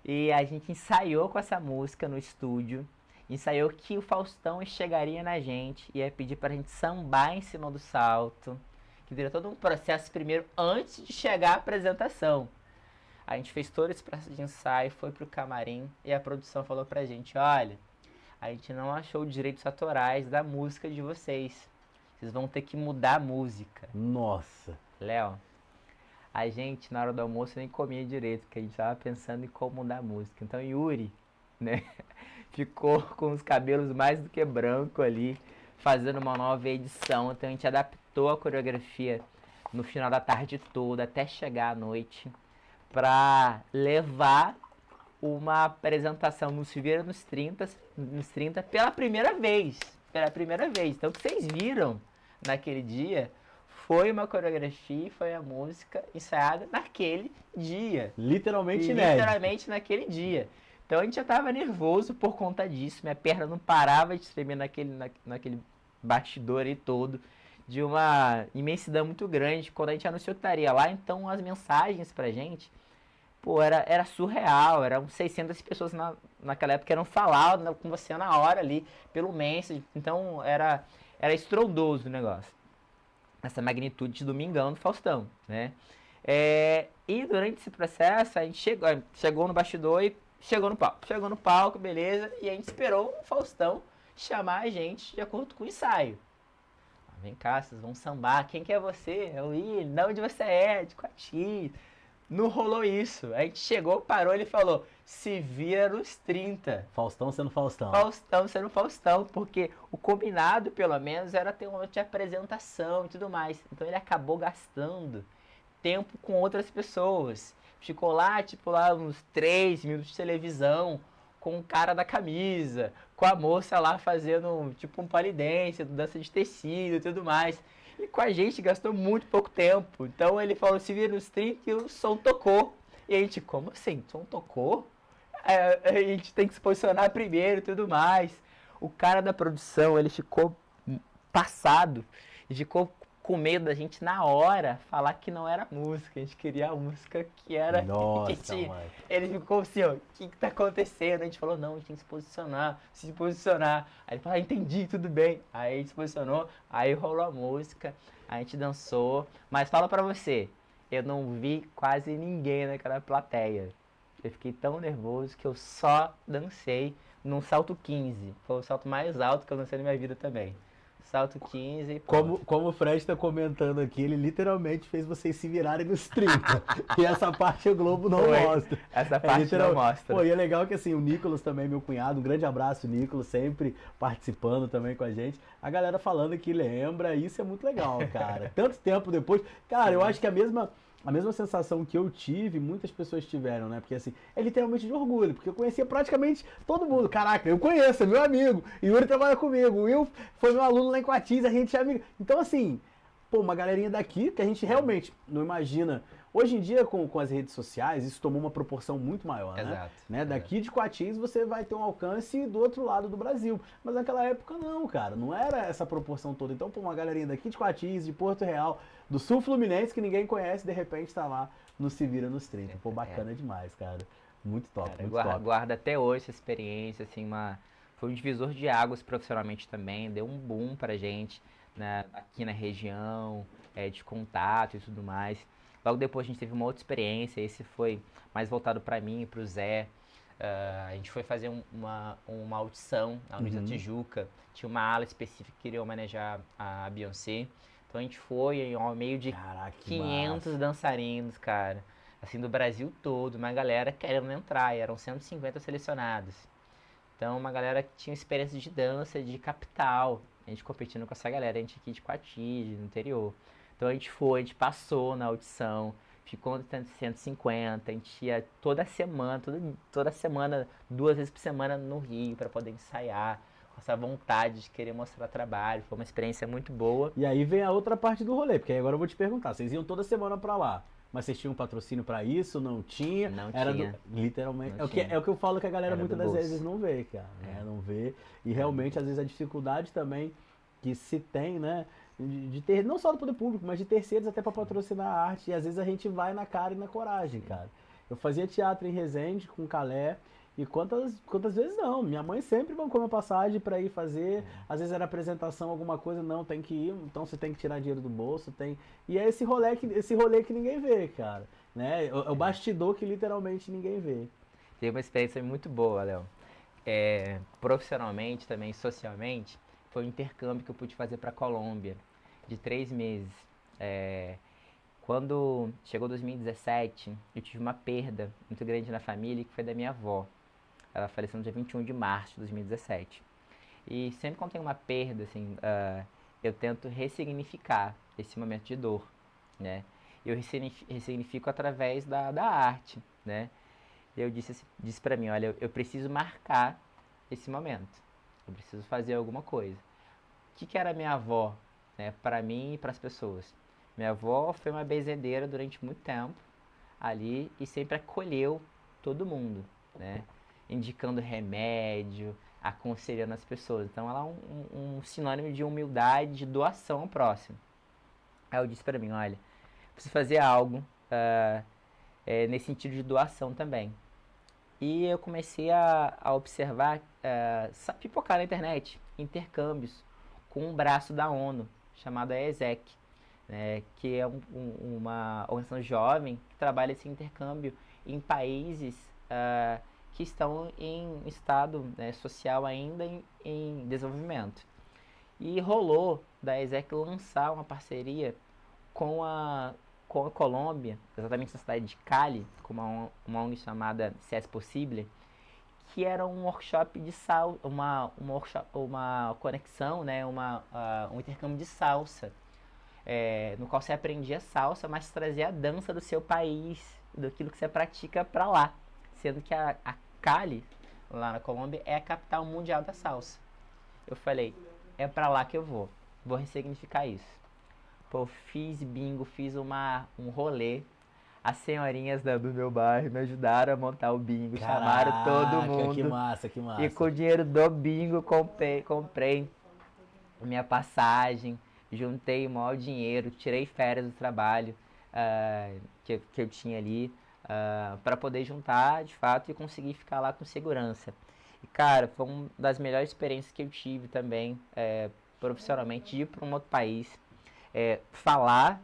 E a gente ensaiou com essa música no estúdio. Ensaiou que o Faustão chegaria na gente e ia pedir pra gente sambar em cima do salto. que teria todo um processo primeiro antes de chegar à apresentação. A gente fez todo esse processo de ensaio, foi pro camarim e a produção falou pra gente, olha, a gente não achou direitos autorais da música de vocês. Vocês vão ter que mudar a música. Nossa. Léo, a gente na hora do almoço nem comia direito, porque a gente tava pensando em como mudar a música. Então Yuri, né, ficou com os cabelos mais do que branco ali, fazendo uma nova edição. Então a gente adaptou a coreografia no final da tarde toda, até chegar à noite, pra levar uma apresentação no Se Vira nos 30 pela primeira vez. Pela primeira vez. Então o que vocês viram naquele dia foi uma coreografia, foi a música ensaiada naquele dia. Literalmente inédito. Literalmente naquele dia. Então a gente já tava nervoso por conta disso. Minha perna não parava de tremer naquele bastidor aí todo. De uma imensidão muito grande. Quando a gente anunciou que estaria lá, então as mensagens pra gente, pô, era surreal. Eram 600 pessoas naquela época que eram falar com você na hora ali, pelo message. Então era estrondoso o negócio. Essa magnitude de Domingão do Faustão, né? E durante esse processo, a gente chegou no bastidor e chegou no palco. Chegou no palco, beleza, e a gente esperou o Faustão chamar a gente de acordo com o ensaio. Vem cá, vocês vão sambar. Quem que é você? É o Will. De onde você é? De Coati. Não rolou isso. A gente chegou, parou, ele falou, se vira nos 30. Faustão sendo Faustão. Faustão sendo Faustão, porque o combinado, pelo menos, era ter uma noite de apresentação e tudo mais. Então ele acabou gastando tempo com outras pessoas. Ficou lá, tipo, lá uns 3 minutos de televisão, com o cara da camisa, com a moça lá fazendo, tipo, um polidense, dança de tecido e tudo mais. E com a gente gastou muito pouco tempo. Então ele falou, se vira nos 30 e o som tocou. E a gente, como assim? O som tocou? A gente tem que se posicionar primeiro e tudo mais. O cara da produção, ele ficou passado. E ficou com medo da gente, na hora, falar que não era música. A gente queria a música que era... Nossa, que tinha. mãe. Ele ficou assim, ó, o que tá acontecendo? A gente falou, não, a gente tem que se posicionar. Aí ele falou, entendi, tudo bem. Aí a gente se posicionou, aí rolou a música, a gente dançou. Mas fala pra você, eu não vi quase ninguém naquela plateia. Eu fiquei tão nervoso que eu só dancei num salto 15. Foi o salto mais alto que eu dancei na minha vida também. Salto 15. Como o Fred tá comentando aqui, ele literalmente fez vocês se virarem nos 30. E essa parte o Globo não mostra. Essa parte não mostra. Pô, e é legal que assim, o Nicolas também, meu cunhado, um grande abraço, Nicolas, sempre participando também com a gente. A galera falando que lembra, isso é muito legal, cara. Tanto tempo depois. Cara, eu acho que a mesma sensação que eu tive, muitas pessoas tiveram, né? Porque assim, é literalmente de orgulho, porque eu conhecia praticamente todo mundo. Caraca, eu conheço, é meu amigo. Yuri trabalha comigo, o Will foi meu aluno lá em Coatis, a gente é amigo. Então assim, pô, uma galerinha daqui que a gente realmente não imagina. Hoje em dia, com as redes sociais, isso tomou uma proporção muito maior, né? Exato. Né? Daqui de Coatis você vai ter um alcance do outro lado do Brasil. Mas naquela época não, cara. Não era essa proporção toda. Então, pô, uma galerinha daqui de Coatis, de Porto Real, do Sul Fluminense, que ninguém conhece, de repente tá lá no Se Vira nos 30. Pô, bacana demais, cara. Muito top, Cara, muito top. guarda até hoje essa experiência, assim, foi um divisor de águas profissionalmente também, deu um boom pra gente, né, aqui na região, de contato e tudo mais. Logo depois a gente teve uma outra experiência, esse foi mais voltado pra mim e pro Zé. A gente foi fazer uma audição na Universidade da Tijuca, tinha uma ala específica que queria homenagear a Beyoncé. Então a gente foi ao meio de Caraca, que 500 massa. dançarinos, cara. Assim, do Brasil todo, uma galera querendo entrar, e eram 150 selecionados. Então, uma galera que tinha experiência de dança, de capital. A gente competindo com essa galera, a gente aqui de Coati, no interior. Então a gente passou na audição, ficou no 150, a gente ia toda semana, 2 vezes por semana no Rio para poder ensaiar, com essa vontade de querer mostrar trabalho. Foi uma experiência muito boa. E aí vem a outra parte do rolê, porque aí agora eu vou te perguntar, vocês iam toda semana pra lá, mas vocês tinham patrocínio pra isso? Não tinha? Não Era tinha. Literalmente. Não É o que eu falo que a galera Era muitas do das bolso. vezes não vê, cara. Né? Não vê. E realmente, às vezes, a dificuldade também que se tem, né? De ter, não só do poder público, mas de terceiros até pra patrocinar a arte. E às vezes a gente vai na cara e na coragem, cara. Eu fazia teatro em Resende com o Calé. E quantas vezes não? Minha mãe sempre bancou minha passagem para ir fazer. Às vezes era apresentação, alguma coisa, não, tem que ir, então você tem que tirar dinheiro do bolso, tem. E é esse rolê que ninguém vê, cara. Né? É o bastidor que literalmente ninguém vê. Teve uma experiência muito boa, Léo. Profissionalmente, também socialmente, foi um intercâmbio que eu pude fazer para Colômbia, de 3 meses. Quando chegou 2017, eu tive uma perda muito grande na família, que foi da minha avó. Ela faleceu no dia 21 de março de 2017. E sempre quando tem uma perda, assim, eu tento ressignificar esse momento de dor, né? Eu ressignifico através da arte, né? E eu disse para mim, olha, eu preciso marcar esse momento. Eu preciso fazer alguma coisa. O que era minha avó, né, para mim e para as pessoas? Minha avó foi uma benzedeira durante muito tempo ali e sempre acolheu todo mundo, né? Indicando remédio, aconselhando as pessoas. Então ela é um sinônimo de humildade, de doação ao próximo. Aí eu disse para mim, olha, preciso fazer algo nesse sentido de doação também. E eu comecei a observar, pipocar na internet, intercâmbios com um braço da ONU, chamado ESEC, né, que é uma organização jovem que trabalha esse intercâmbio em países que estão em estado, né, social ainda em desenvolvimento. E rolou da ESEC lançar uma parceria com a Colômbia, exatamente na cidade de Cali, com uma ONG chamada Se Es Posible, que era um workshop de salsa, uma conexão, né, um intercâmbio de salsa, no qual você aprendia salsa, mas trazia a dança do seu país, daquilo que você pratica para lá, sendo que a Cali, lá na Colômbia, é a capital mundial da salsa. Eu falei, é para lá que eu vou ressignificar isso. Pô, fiz bingo, fiz um rolê. As senhorinhas do meu bairro me ajudaram a montar o bingo, chamaram todo mundo. Que massa, que massa. E com o dinheiro do bingo comprei minha passagem, juntei o maior dinheiro, tirei férias do trabalho que eu tinha ali para poder juntar de fato e conseguir ficar lá com segurança. E cara, foi uma das melhores experiências que eu tive também profissionalmente, de ir para um outro país. Falar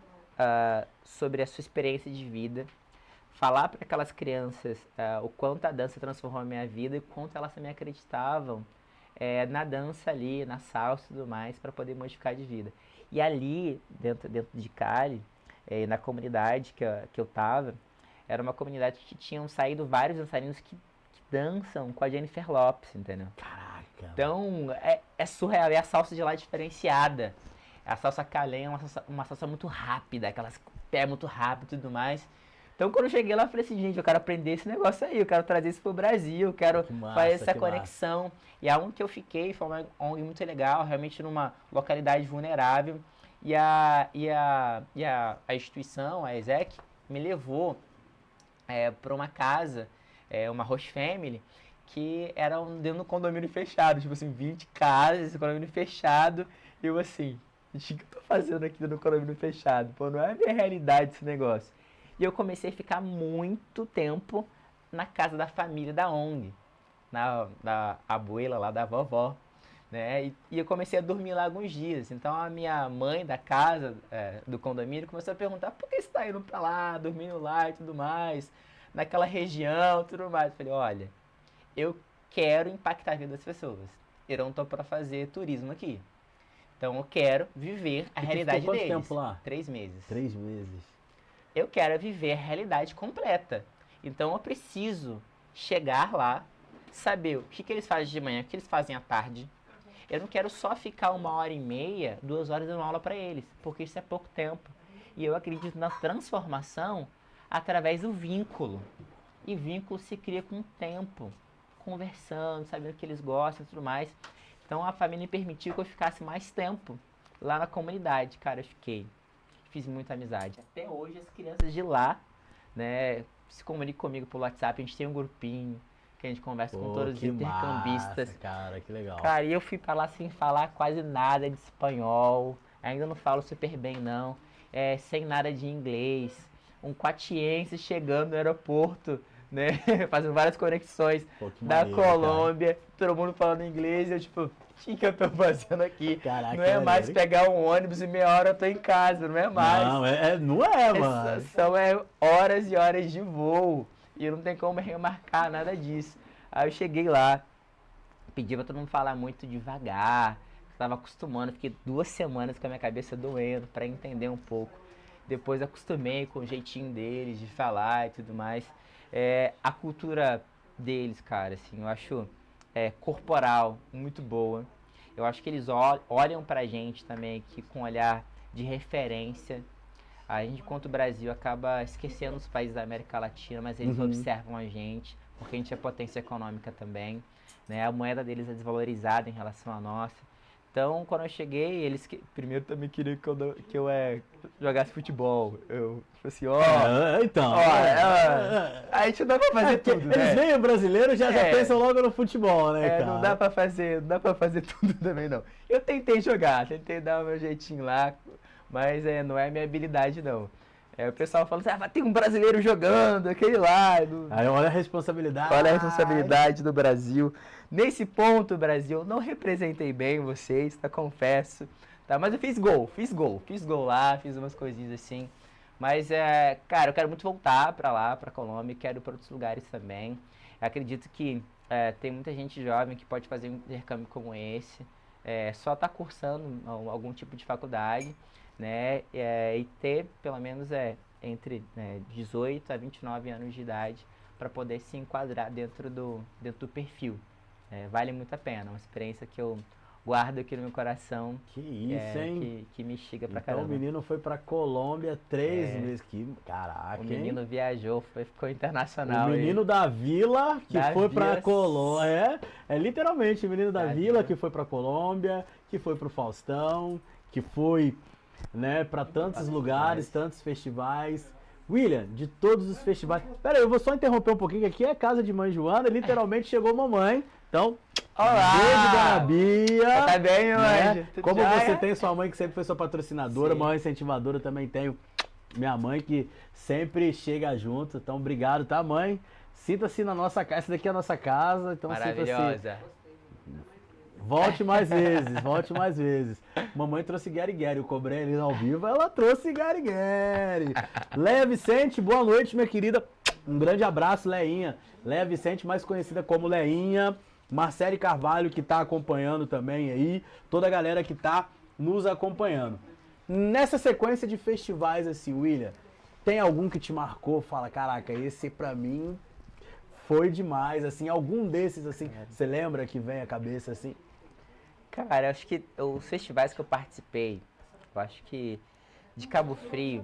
sobre a sua experiência de vida, falar para aquelas crianças o quanto a dança transformou a minha vida e o quanto elas também acreditavam na dança ali, na salsa e tudo mais, para poder modificar de vida. E ali, dentro de Cali, na comunidade que eu tava, era uma comunidade que tinham saído vários dançarinos que dançam com a Jennifer Lopez, entendeu? Caraca. Então, é surreal, é a salsa de lá diferenciada. A salsa calém é uma salsa muito rápida, aquelas pé muito rápido e tudo mais. Então, quando eu cheguei lá, eu falei assim, gente, eu quero aprender esse negócio aí, eu quero trazer isso pro Brasil, eu quero fazer essa conexão. Massa. E a ONG que eu fiquei foi uma ONG muito legal, realmente numa localidade vulnerável. E a instituição, a ESEC, me levou para uma casa, uma host family, que era dentro de um condomínio fechado, tipo assim, 20 casas, esse condomínio fechado, e eu assim, o que eu tô fazendo aqui no condomínio fechado? Pô, não é a minha realidade esse negócio. E eu comecei a ficar muito tempo na casa da família da ONG, da abuela lá, da vovó, né? E eu comecei a dormir lá alguns dias. Então a minha mãe da casa, do condomínio, começou a perguntar por que você tá indo pra lá, dormindo lá e tudo mais, naquela região e tudo mais. Eu falei, olha, eu quero impactar a vida das pessoas. Eu não tô pra fazer turismo aqui. Então eu quero viver a realidade deles. Quanto tempo lá? 3 meses. 3 meses. Eu quero viver a realidade completa. Então eu preciso chegar lá, saber o que eles fazem de manhã, o que eles fazem à tarde. Eu não quero só ficar 1h30, 2 horas dando aula para eles, porque isso é pouco tempo. E eu acredito na transformação através do vínculo. E vínculo se cria com o tempo, conversando, sabendo o que eles gostam e tudo mais. Então a família me permitiu que eu ficasse mais tempo lá na comunidade. Cara, eu fiz muita amizade. Até hoje as crianças de lá, né, se comunicam comigo pelo WhatsApp, a gente tem um grupinho que a gente conversa com todos os intercambistas. Massa, cara, que legal. Cara, e eu fui pra lá sem falar quase nada de espanhol, ainda não falo super bem não, sem nada de inglês. Um quatiense chegando no aeroporto né? Fazendo várias conexões Pô, que da maneiro, cara. Colômbia, todo mundo falando inglês, eu tipo, o que eu tô fazendo aqui? Caraca, Não é que mais maneiro. pegar um ônibus e meia hora eu tô em casa, não é mais. Não é, mano. São horas e horas de voo. E não tem como remarcar nada disso. Aí eu cheguei lá, pedi pra todo mundo falar muito devagar. Tava acostumando, fiquei 2 semanas com a minha cabeça doendo pra entender um pouco. Depois acostumei com o jeitinho deles de falar e tudo mais. A cultura deles, cara, assim, eu acho corporal muito boa. Eu acho que eles olham pra gente também aqui com um olhar de referência. A gente, enquanto o Brasil, acaba esquecendo os países da América Latina, mas eles observam a gente, porque a gente é potência econômica também, né? A moeda deles é desvalorizada em relação à nossa. Então, quando eu cheguei, eles primeiro também queriam que eu jogasse futebol. Eu falei assim, Então. a gente não dá pra fazer porque tudo, eles né? veem o brasileiro e já pensam logo no futebol, né, cara? Não dá pra fazer tudo também, não. Eu tentei jogar, tentei dar o meu jeitinho lá, mas não é minha habilidade, não. O pessoal fala assim, vai ter um brasileiro jogando, aquele lá. Aí olha a responsabilidade. Olha a responsabilidade do Brasil. Nesse ponto, Brasil, eu não representei bem vocês, tá? Confesso. Tá? Mas eu fiz gol lá, fiz umas coisinhas assim. Mas, cara, eu quero muito voltar pra lá, pra Colômbia, quero ir pra outros lugares também. Eu acredito que tem muita gente jovem que pode fazer um intercâmbio como esse. Só tá cursando algum tipo de faculdade, né? E ter, pelo menos, entre 18 a 29 anos de idade para poder se enquadrar dentro do perfil. Vale muito a pena, uma experiência que eu guardo aqui no meu coração. Que isso, hein? Que me instiga pra Então caramba. o menino foi pra Colômbia 3 meses. Caraca, O menino hein? viajou, ficou internacional. O menino da Vila que Da foi pra Vila. Colômbia. Literalmente o menino da Da Vila Vila. que foi pra Colômbia, que foi pro Faustão, que foi, né, pra tantos lugares, tantos festivais. William, de todos os festivais. Pera aí, eu vou só interromper um pouquinho, que aqui é casa de mãe Joana, literalmente chegou mamãe. Então, Olá! beijo, dona Bia. Tá bem, meu né? anjo? Tudo Como jóia? você tem sua mãe que sempre foi sua patrocinadora, Sim. maior incentivadora, eu também tenho minha mãe que sempre chega junto. Então, obrigado, tá, mãe? Sinta-se na nossa casa. Essa daqui é a nossa casa, então sinta-se. Maravilhosa. Volte mais vezes, volte mais vezes. Mamãe trouxe Gary Gary, eu cobrei ali ao vivo, ela trouxe Gary Gary. Léa Vicente, boa noite, minha querida. Um grande abraço, Leinha. Léa Vicente, mais conhecida como Leinha. Marcele Carvalho, que tá acompanhando também aí. Toda a galera que tá nos acompanhando. Nessa sequência de festivais, assim, William, tem algum que te marcou? Fala, caraca, esse pra mim foi demais, assim. Algum desses, assim, você lembra que vem à cabeça, assim? Cara, eu acho que os festivais que eu participei, eu acho que de Cabo Frio,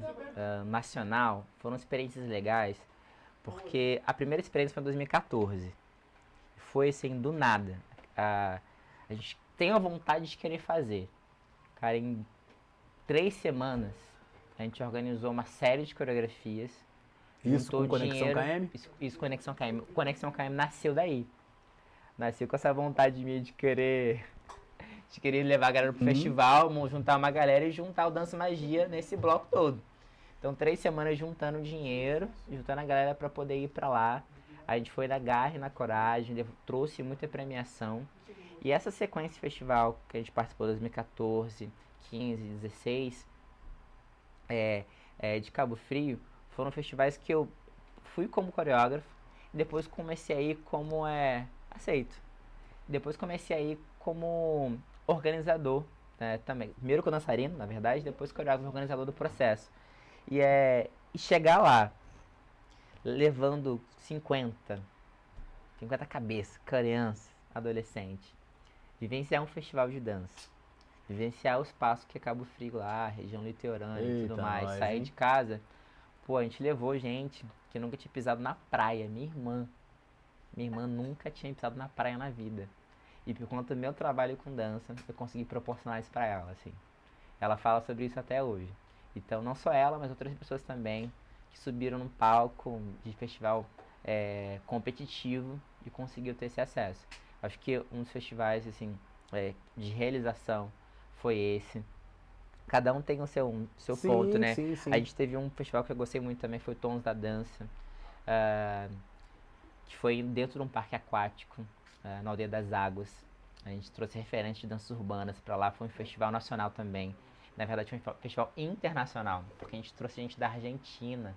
nacional, foram experiências legais, porque a primeira experiência foi em 2014. Foi assim, do nada. A gente tem a vontade de querer fazer. Cara, em 3 semanas, a gente organizou uma série de coreografias. Isso juntou com Conexão dinheiro. KM? Isso, Conexão KM. Conexão KM nasceu daí. Nasceu com essa vontade minha de querer levar a galera pro festival, juntar uma galera e juntar o Dança Magia nesse bloco todo. Então, 3 semanas juntando dinheiro, juntando a galera para poder ir para lá. A gente foi na garra e na coragem, trouxe muita premiação. E essa sequência de festival que a gente participou em 2014, 15, 16, de Cabo Frio, foram festivais que eu fui como coreógrafo, e depois comecei a ir como aceito. Depois comecei a ir como organizador, também. Primeiro como dançarino, na verdade, depois coreógrafo organizador do processo. E chegar lá, levando 50 cabeças, criança, adolescente, vivenciar um festival de dança, vivenciar o espaço que é Cabo Frio lá, região litorânea e tudo mais, sair de casa, pô, a gente levou gente que nunca tinha pisado na praia, minha irmã nunca tinha pisado na praia na vida, e por conta do meu trabalho com dança, eu consegui proporcionar isso pra ela, assim, ela fala sobre isso até hoje, então não só ela, mas outras pessoas também, que subiram num palco de festival competitivo e conseguiu ter esse acesso. Acho que um dos festivais assim, de realização foi esse. Cada um tem o seu ponto, né? Sim, sim. A gente teve um festival que eu gostei muito também, foi Tons da Dança. que foi dentro de um parque aquático, na Aldeia das Águas. A gente trouxe referentes de danças urbanas para lá, foi um festival nacional também. Na verdade, foi um festival internacional, porque a gente trouxe gente da Argentina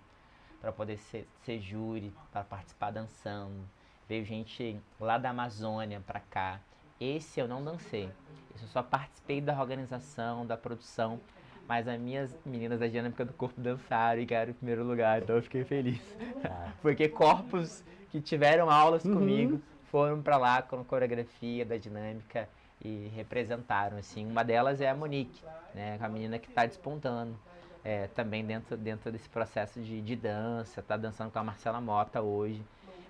para poder ser júri, para participar dançando. Veio gente lá da Amazônia para cá. Esse eu não dancei. Esse eu só participei da organização, da produção. Mas as minhas meninas da Dinâmica do Corpo dançaram e ganharam o primeiro lugar, então eu fiquei feliz. Porque corpos que tiveram aulas comigo foram para lá com a coreografia da dinâmica e representaram, assim. Uma delas é a Monique, né, a menina que está despontando também dentro desse processo de dança, está dançando com a Marcela Mota hoje.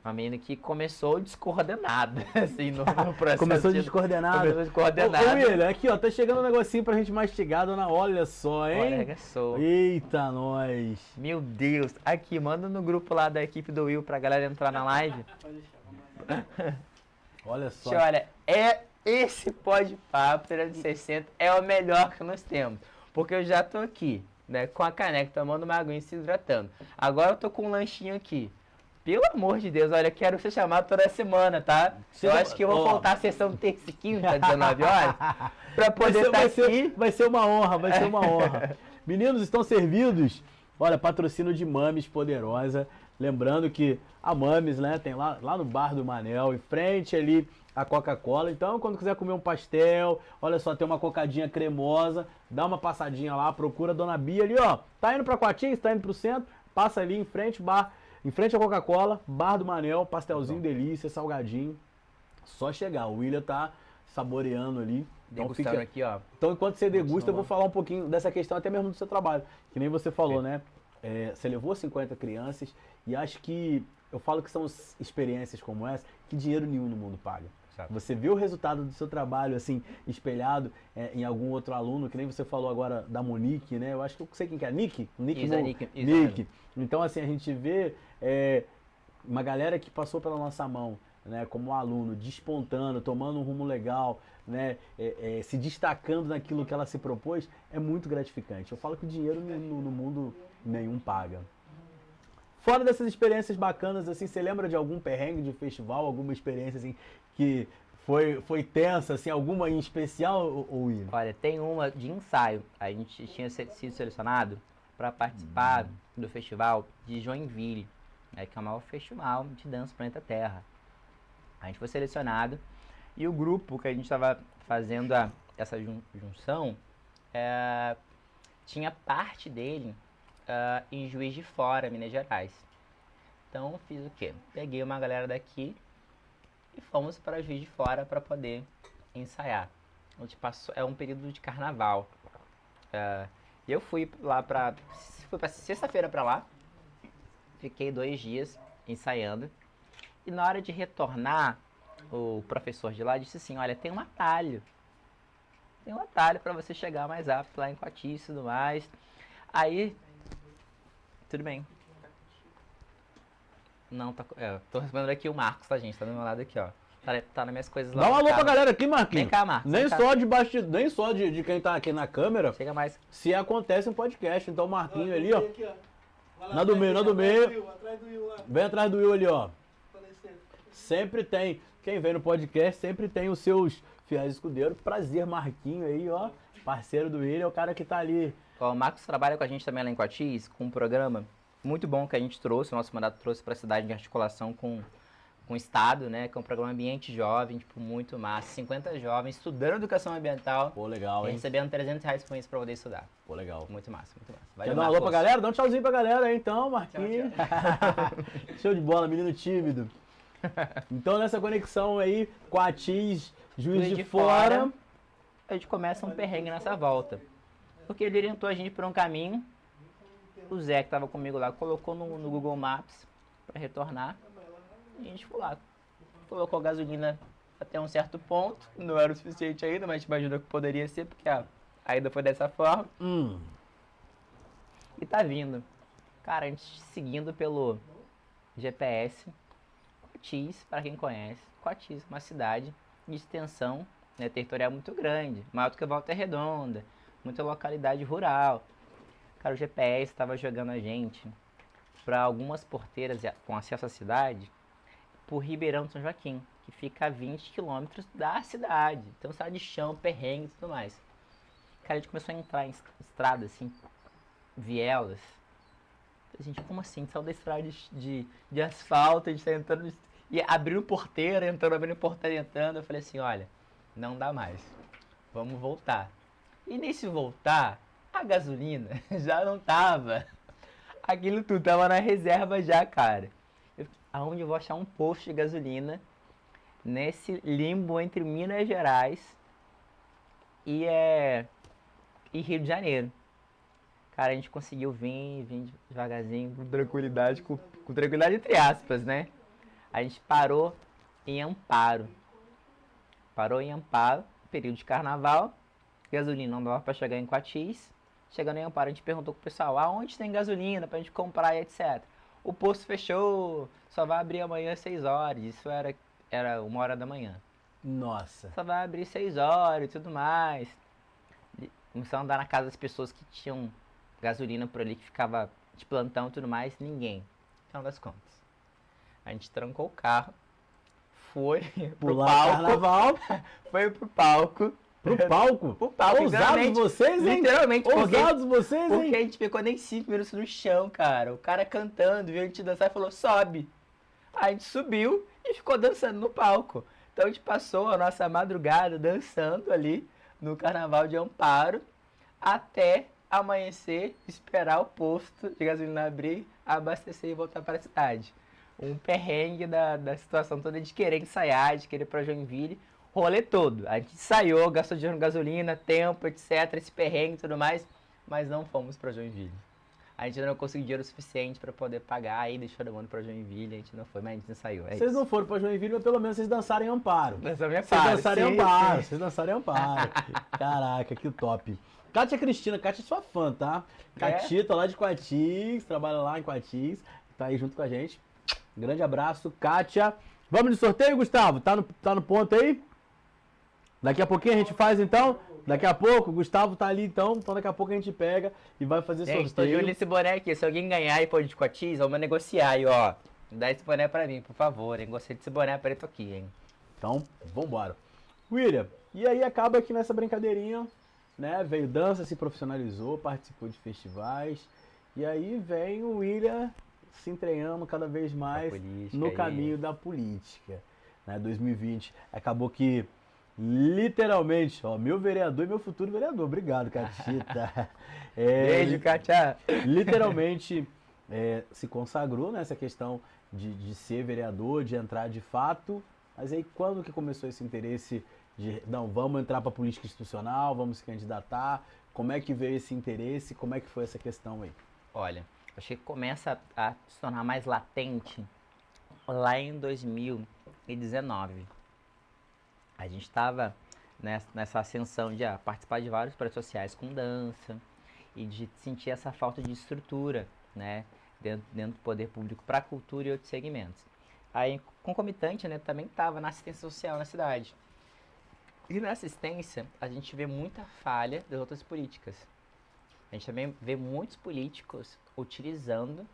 Uma menina que começou descoordenada, assim, no processo. Começou descoordenada? Começou descoordenada. Ô, William, aqui, ó, tá chegando um negocinho pra gente mastigar, dona, olha só, hein? Olha só. Eita, nós. Meu Deus. Aqui, manda no grupo lá da equipe do Will pra galera entrar na live. Olha só. Olha, esse Pode-Papo 360 é o melhor que nós temos. Porque eu já tô aqui, né, com a caneca, tomando uma aguinha e se hidratando. Agora eu tô com um lanchinho aqui. Pelo amor de Deus, olha, eu quero ser chamado toda semana, tá? Eu acho que eu vou faltar a sessão terça e quinta, 19 horas, pra poder estar aqui. Vai ser uma honra, vai ser uma honra. Meninos, estão servidos? Olha, patrocínio de Mames Poderosa. Lembrando que a Mames, né, tem lá no Bar do Manel, em frente ali a Coca-Cola. Então, quando quiser comer um pastel, olha só, tem uma cocadinha cremosa, dá uma passadinha lá, procura a Dona Bia ali, ó. Tá indo pra Coatis, tá indo pro centro, passa ali em frente, em frente à Coca-Cola, Bar do Manel, pastelzinho delícia, salgadinho. Só chegar. O William tá saboreando ali. Então, Degustando aqui, ó. Então, enquanto você degusta, eu vou falar um pouquinho dessa questão até mesmo do seu trabalho. Que nem você falou, né? Você levou 50 crianças e acho que eu falo que são experiências como essa que dinheiro nenhum no mundo paga. Exato. Você vê o resultado do seu trabalho, assim, espelhado em algum outro aluno, que nem você falou agora da Monique, né? Eu acho que eu sei quem que é, Nick? Nick. Então, assim, a gente vê uma galera que passou pela nossa mão, né? Como aluno, despontando, tomando um rumo legal, né? Se destacando naquilo que ela se propôs, é muito gratificante. Eu falo que o dinheiro no mundo nenhum paga. Fora dessas experiências bacanas, assim, você lembra de algum perrengue de festival, alguma experiência assim que foi tensa, assim, alguma em especial, Will? Olha, tem uma de ensaio. A gente tinha sido selecionado para participar do festival de Joinville, né, que é o maior festival de dança do planeta Terra. A gente foi selecionado e o grupo que a gente estava fazendo essa junção tinha parte dele em Juiz de Fora, Minas Gerais. Então eu fiz o quê? Peguei uma galera daqui e fomos para Juiz de Fora para poder ensaiar. A gente passou, é um período de carnaval. E eu fui lá para sexta-feira para lá, fiquei 2 dias ensaiando. E na hora de retornar, o professor de lá disse assim, olha, tem um atalho. Tem um atalho para você chegar mais rápido lá em Coatis e tudo mais. Aí, tudo bem. Não, tô respondendo aqui o Marcos, tá, gente? Tá do meu lado aqui, ó. Tá nas minhas coisas lá. Dá um alô pra galera aqui, Marquinhos. Vem cá, Marcos. Nem só de quem tá aqui na câmera. Chega mais. Se acontece um podcast. Então o Marquinhos ali, ó. Na do meio. Atrás do Will lá. Vem atrás do Will ali, ó. Sempre tem. Quem vem no podcast sempre tem os seus fiéis escudeiros. Prazer, Marquinhos aí, ó. Parceiro do Will, é o cara que tá ali. Ó, o Marcos trabalha com a gente também lá em Coatis, com um programa muito bom que a gente trouxe, o nosso mandato trouxe para a cidade de articulação com o Estado, né? Que é um programa Ambiente Jovem, tipo, muito massa. 50 jovens estudando educação ambiental. Pô, legal, E hein? recebendo R$300 por mês para poder estudar. Pô, legal. Muito massa, muito massa. Quer dar um alô pra galera? Dá um tchauzinho pra galera aí, então, Marquinhos. Show de bola, menino tímido. Então, nessa conexão aí, Coatis, Juiz de Fora, a gente começa um perrengue nessa volta. Porque ele orientou a gente por um caminho. O Zé, que estava comigo lá, colocou no Google Maps para retornar. E a gente foi lá. Colocou gasolina até um certo ponto. Não era o suficiente ainda, mas a gente imaginou que poderia ser, porque a ida foi dessa forma. E tá vindo. Cara, a gente seguindo pelo GPS. Coatis, para quem conhece. Coatis, uma cidade de extensão, né, territorial muito grande. Maior do que Volta Redonda. Muita localidade rural. Cara, o GPS estava jogando a gente para algumas porteiras com acesso à cidade por Ribeirão do São Joaquim, que fica a 20 quilômetros da cidade. Então, cidade de chão, perrengue e tudo mais. Cara, a gente começou a entrar em estrada, assim, vielas. A gente, como assim? Saiu da estrada de asfalto, a gente tá entrando, e abrindo porteira, entrando, abrindo porteira, entrando. Eu falei assim, olha, não dá mais. Vamos voltar. E nesse voltar, a gasolina já não tava. Aquilo tudo tava na reserva já, cara. Aonde eu vou achar um posto de gasolina nesse limbo entre Minas Gerais e Rio de Janeiro? Cara, a gente conseguiu vir devagarzinho, com tranquilidade, com tranquilidade entre aspas, né? A gente parou em Amparo. Período de carnaval. Gasolina não dava pra chegar em Coatis. Chegando em Amparo, a gente perguntou pro pessoal, aonde tem gasolina pra gente comprar e etc. O posto fechou, só vai abrir amanhã às 6 horas. Isso era 1h da manhã. Nossa. Só vai abrir 6 horas e tudo mais. Começamos a andar na casa das pessoas que tinham gasolina por ali, que ficava de plantão e tudo mais. Ninguém. Final das contas. A gente trancou o carro, foi pro palco. Carnaval. Foi pro palco. Pro palco? Pro palco, Ousados vocês, hein? Literalmente. Ousados vocês, Porque hein? a gente ficou nem 5 minutos no chão, cara. O cara cantando, viu a gente dançar e falou, sobe. Aí a gente subiu e ficou dançando no palco. Então a gente passou a nossa madrugada dançando ali no Carnaval de Amparo até amanhecer, esperar o posto de gasolina abrir, abastecer e voltar para a cidade. Um perrengue da situação toda de querer ensaiar, de querer ir para Joinville. Rolê todo. A gente ensaiou, gastou dinheiro em gasolina, tempo, etc, esse perrengue e tudo mais, mas não fomos pra Joinville. A gente ainda não conseguiu dinheiro suficiente pra poder pagar, aí deixou todo mundo pra Joinville, a gente não foi, mas a gente ensaiou. Vocês não foram pra Joinville, mas pelo menos vocês dançaram em Amparo. Vocês dançaram em Amparo. Caraca, que top. Kátia Cristina, Kátia é sua fã, tá? Catita lá de Coatis, trabalha lá em Coatis, tá aí junto com a gente. Grande abraço, Kátia. Vamos de sorteio, Gustavo? Tá no ponto aí? Daqui a pouquinho a gente faz então. Daqui a pouco, o Gustavo tá ali então daqui a pouco a gente pega e vai fazer gente, sorteio. Tô de olho nesse boné aqui. Se alguém ganhar e for de Coatis, vamos negociar aí, ó. Dá esse boné pra mim, por favor, hein? Gostei desse boné preto aqui, hein? Então, vambora. William, e aí acaba que nessa brincadeirinha, né? Veio dança, se profissionalizou, participou de festivais. E aí vem o William se entranhando cada vez mais no caminho da política. Né? 2020 acabou que literalmente, ó, meu vereador e meu futuro vereador. Obrigado, Catita. Beijo, Katia. Literalmente se consagrou nessa questão de ser vereador, de entrar de fato. Mas aí quando que começou esse interesse de, não, vamos entrar para política institucional, vamos se candidatar? Como é que veio esse interesse? Como é que foi essa questão aí? Olha, acho que começa a se tornar mais latente lá em 2019. A gente estava nessa ascensão de participar de vários projetos sociais com dança e de sentir essa falta de estrutura, né, dentro do poder público para a cultura e outros segmentos. Aí, concomitante, né, também estava na assistência social na cidade. E na assistência, a gente vê muita falha das outras políticas. A gente também vê muitos políticos utilizando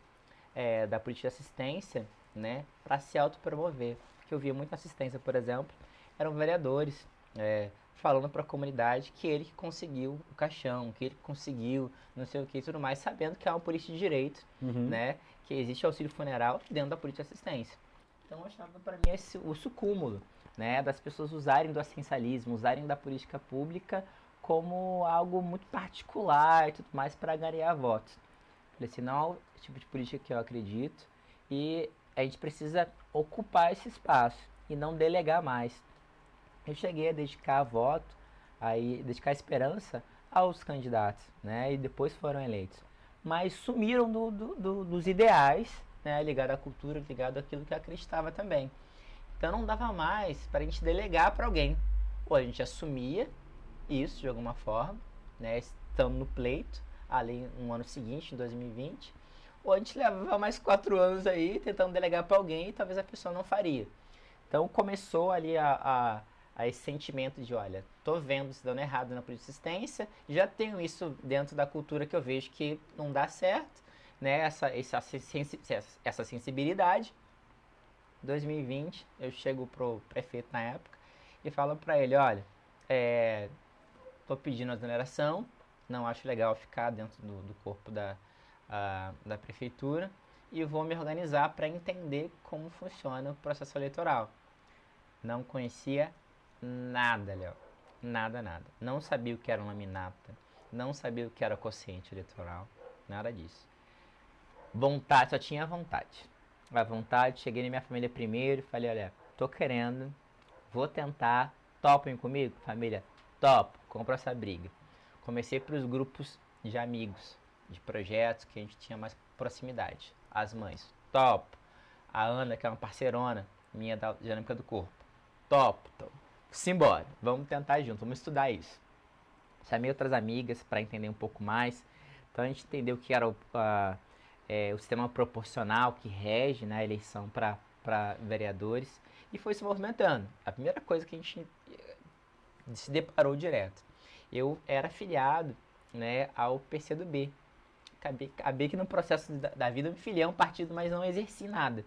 da política de assistência, né, para se autopromover. Que eu via muita assistência, por exemplo, eram vereadores falando para a comunidade que ele que conseguiu o caixão, que ele que conseguiu não sei o que e tudo mais, sabendo que há uma política de direito, né, que existe auxílio funeral dentro da política de assistência. Então eu achava para mim o sucúmulo, né, das pessoas usarem do assistencialismo, usarem da política pública como algo muito particular e tudo mais para ganhar votos. Falei assim, não é o tipo de política que eu acredito e a gente precisa ocupar esse espaço e não delegar mais. Eu cheguei a dedicar voto, dedicar esperança aos candidatos, né, e depois foram eleitos. Mas sumiram dos ideais, né, ligado à cultura, ligado àquilo que eu acreditava também. Então não dava mais para a gente delegar para alguém. Ou a gente assumia isso de alguma forma, né, estando no pleito, ali no ano seguinte, em 2020, ou a gente levava mais 4 anos aí tentando delegar para alguém e talvez a pessoa não faria. Então começou ali a esse sentimento de, olha, tô vendo isso dando errado na política de assistência, já tenho isso dentro da cultura que eu vejo que não dá certo, né, essa sensibilidade, 2020, eu chego pro prefeito na época e falo para ele, olha, tô pedindo a exoneração, não acho legal ficar dentro do corpo da prefeitura e vou me organizar para entender como funciona o processo eleitoral. Não conhecia nada, Léo. Nada, nada. Não sabia o que era laminata, não sabia o que era quociente eleitoral, nada disso. Vontade, só tinha vontade. A vontade, cheguei na minha família primeiro, falei, olha, tô querendo, vou tentar, topem comigo? Família, topo, compra essa briga. Comecei pros grupos de amigos, de projetos que a gente tinha mais proximidade. As mães, topo. A Ana, que é uma parceirona minha da dinâmica do corpo, topo. Simbora, vamos tentar junto, vamos estudar isso. Chamei outras amigas para entender um pouco mais. Então a gente entendeu que era o sistema proporcional que rege, né, a eleição para vereadores e foi se movimentando. A primeira coisa que a gente se deparou direto, eu era afiliado, né, ao PCdoB. Acabei que no processo da vida eu me filiei a um partido, mas não exerci nada.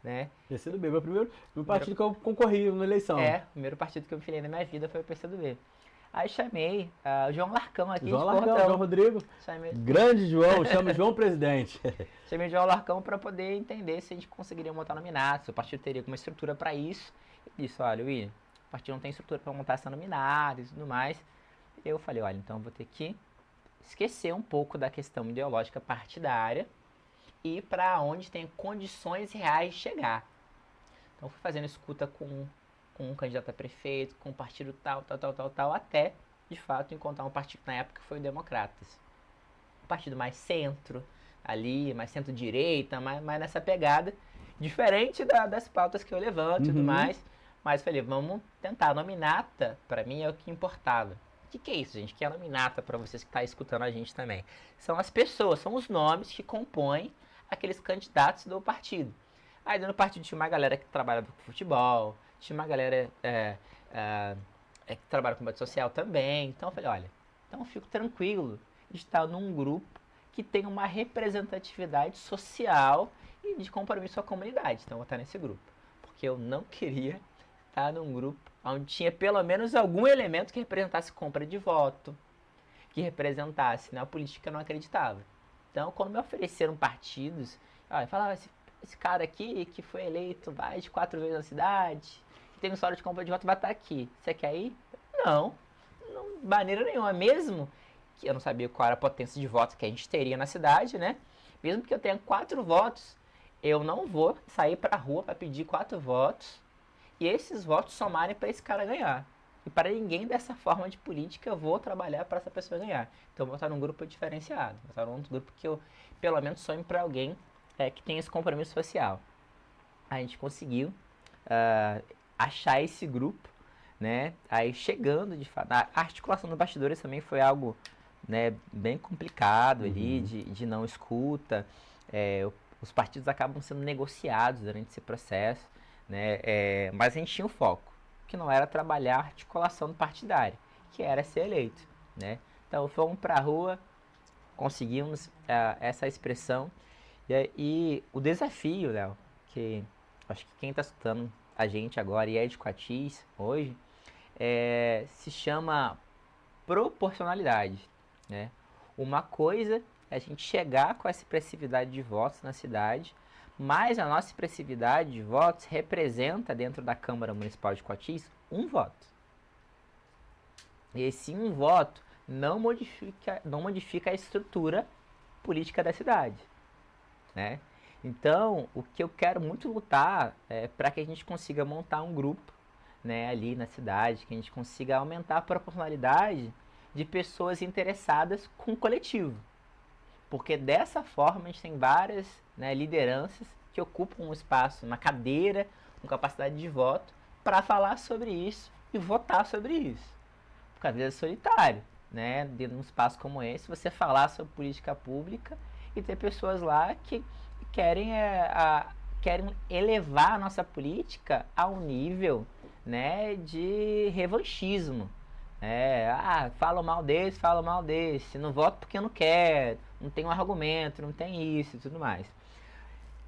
Né? PCdoB, meu primeiro partido que eu concorri na eleição. O primeiro partido que eu me filiei na minha vida foi o PCdoB. Aí chamei o João Larcão aqui João Rodrigo. Grande João, chama João Presidente. Chamei o João Larcão para poder entender se a gente conseguiria montar nominato, se o partido teria alguma estrutura para isso. Ele disse, olha, William, o partido não tem estrutura para montar essa nominata e tudo mais. Eu falei, olha, então eu vou ter que esquecer um pouco da questão ideológica partidária e para onde tem condições reais de chegar. Então fui fazendo escuta com um candidato a prefeito, com um partido tal, até, de fato, encontrar um partido na época que foi o Democratas. Um partido mais centro, ali, mais centro-direita, mais nessa pegada, diferente das pautas que eu levanto e tudo mais. Mas falei, vamos tentar. A nominata, para mim, é o que importava. O que é isso, gente? Que é a nominata para vocês que estão escutando a gente também? São as pessoas, são os nomes que compõem aqueles candidatos do partido. Aí dentro do partido tinha uma galera que trabalha com futebol, tinha uma galera que trabalha com combate social também. Então eu falei, olha, então eu fico tranquilo de estar num grupo que tem uma representatividade social e de compromisso com a comunidade. Então eu vou estar nesse grupo. Porque eu não queria estar num grupo onde tinha pelo menos algum elemento que representasse compra de voto, que representasse, né, a política que eu não acreditava. Então, quando me ofereceram partidos, eu falava, esse cara aqui que foi eleito mais de 4 vezes na cidade, que tem um história de compra de voto, vai estar aqui. Você quer ir? Não, de maneira nenhuma. Mesmo que eu não sabia qual era a potência de votos que a gente teria na cidade, né? Mesmo que eu tenha 4 votos, eu não vou sair para a rua para pedir 4 votos e esses votos somarem para esse cara ganhar. E para ninguém dessa forma de política eu vou trabalhar para essa pessoa ganhar. Então eu vou estar num grupo diferenciado, vou estar num grupo que eu, pelo menos, sonho para alguém que tem esse compromisso social. A gente conseguiu achar esse grupo, né? Aí chegando, de fato, a articulação dos bastidores também foi algo, né, bem complicado ali, de não escuta. Os partidos acabam sendo negociados durante esse processo, né? Mas a gente tinha o foco, que não era trabalhar a articulação partidária, que era ser eleito, né? Então fomos para a rua, conseguimos essa expressão e o desafio, Léo, que acho que quem está escutando a gente agora e é de Coatis hoje, se chama proporcionalidade, né? Uma coisa é a gente chegar com essa expressividade de votos na cidade, mas a nossa expressividade de votos representa dentro da Câmara Municipal de Coatis um voto. E esse um voto não modifica a estrutura política da cidade, né? Então, o que eu quero muito lutar é para que a gente consiga montar um grupo, né, ali na cidade, que a gente consiga aumentar a proporcionalidade de pessoas interessadas com o coletivo. Porque dessa forma a gente tem várias, né, lideranças que ocupam um espaço, uma cadeira, com capacidade de voto, para falar sobre isso e votar sobre isso. Porque às vezes é solitário, né? Dentro de um espaço como esse, você falar sobre política pública e ter pessoas lá que querem elevar a nossa política ao nível, né, de revanchismo. Falo mal desse, não voto porque eu não quero, não tem um argumento, não tem isso e tudo mais.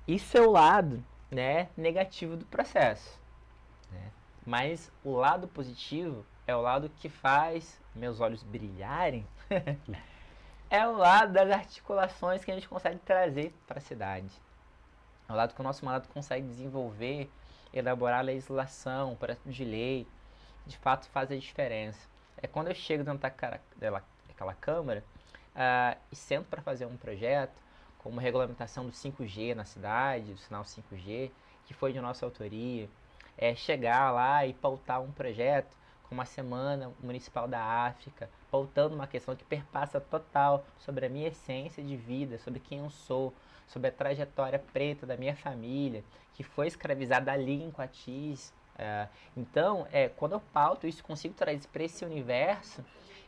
Isso é o lado né, negativo do processo, né? Mas o lado positivo é o lado que faz meus olhos brilharem, é o lado das articulações que a gente consegue trazer para a cidade. É o lado que o nosso mandato consegue desenvolver, elaborar legislação, projeto de lei, de fato faz a diferença. É quando eu chego dentro daquela Câmara e sento para fazer um projeto, como regulamentação do 5G na cidade, do sinal 5G, que foi de nossa autoria, chegar lá e pautar um projeto, como a Semana Municipal da África, pautando uma questão que perpassa total sobre a minha essência de vida, sobre quem eu sou, sobre a trajetória preta da minha família, que foi escravizada ali em Coatis. Então, quando eu pauto isso, consigo trazer para esse universo,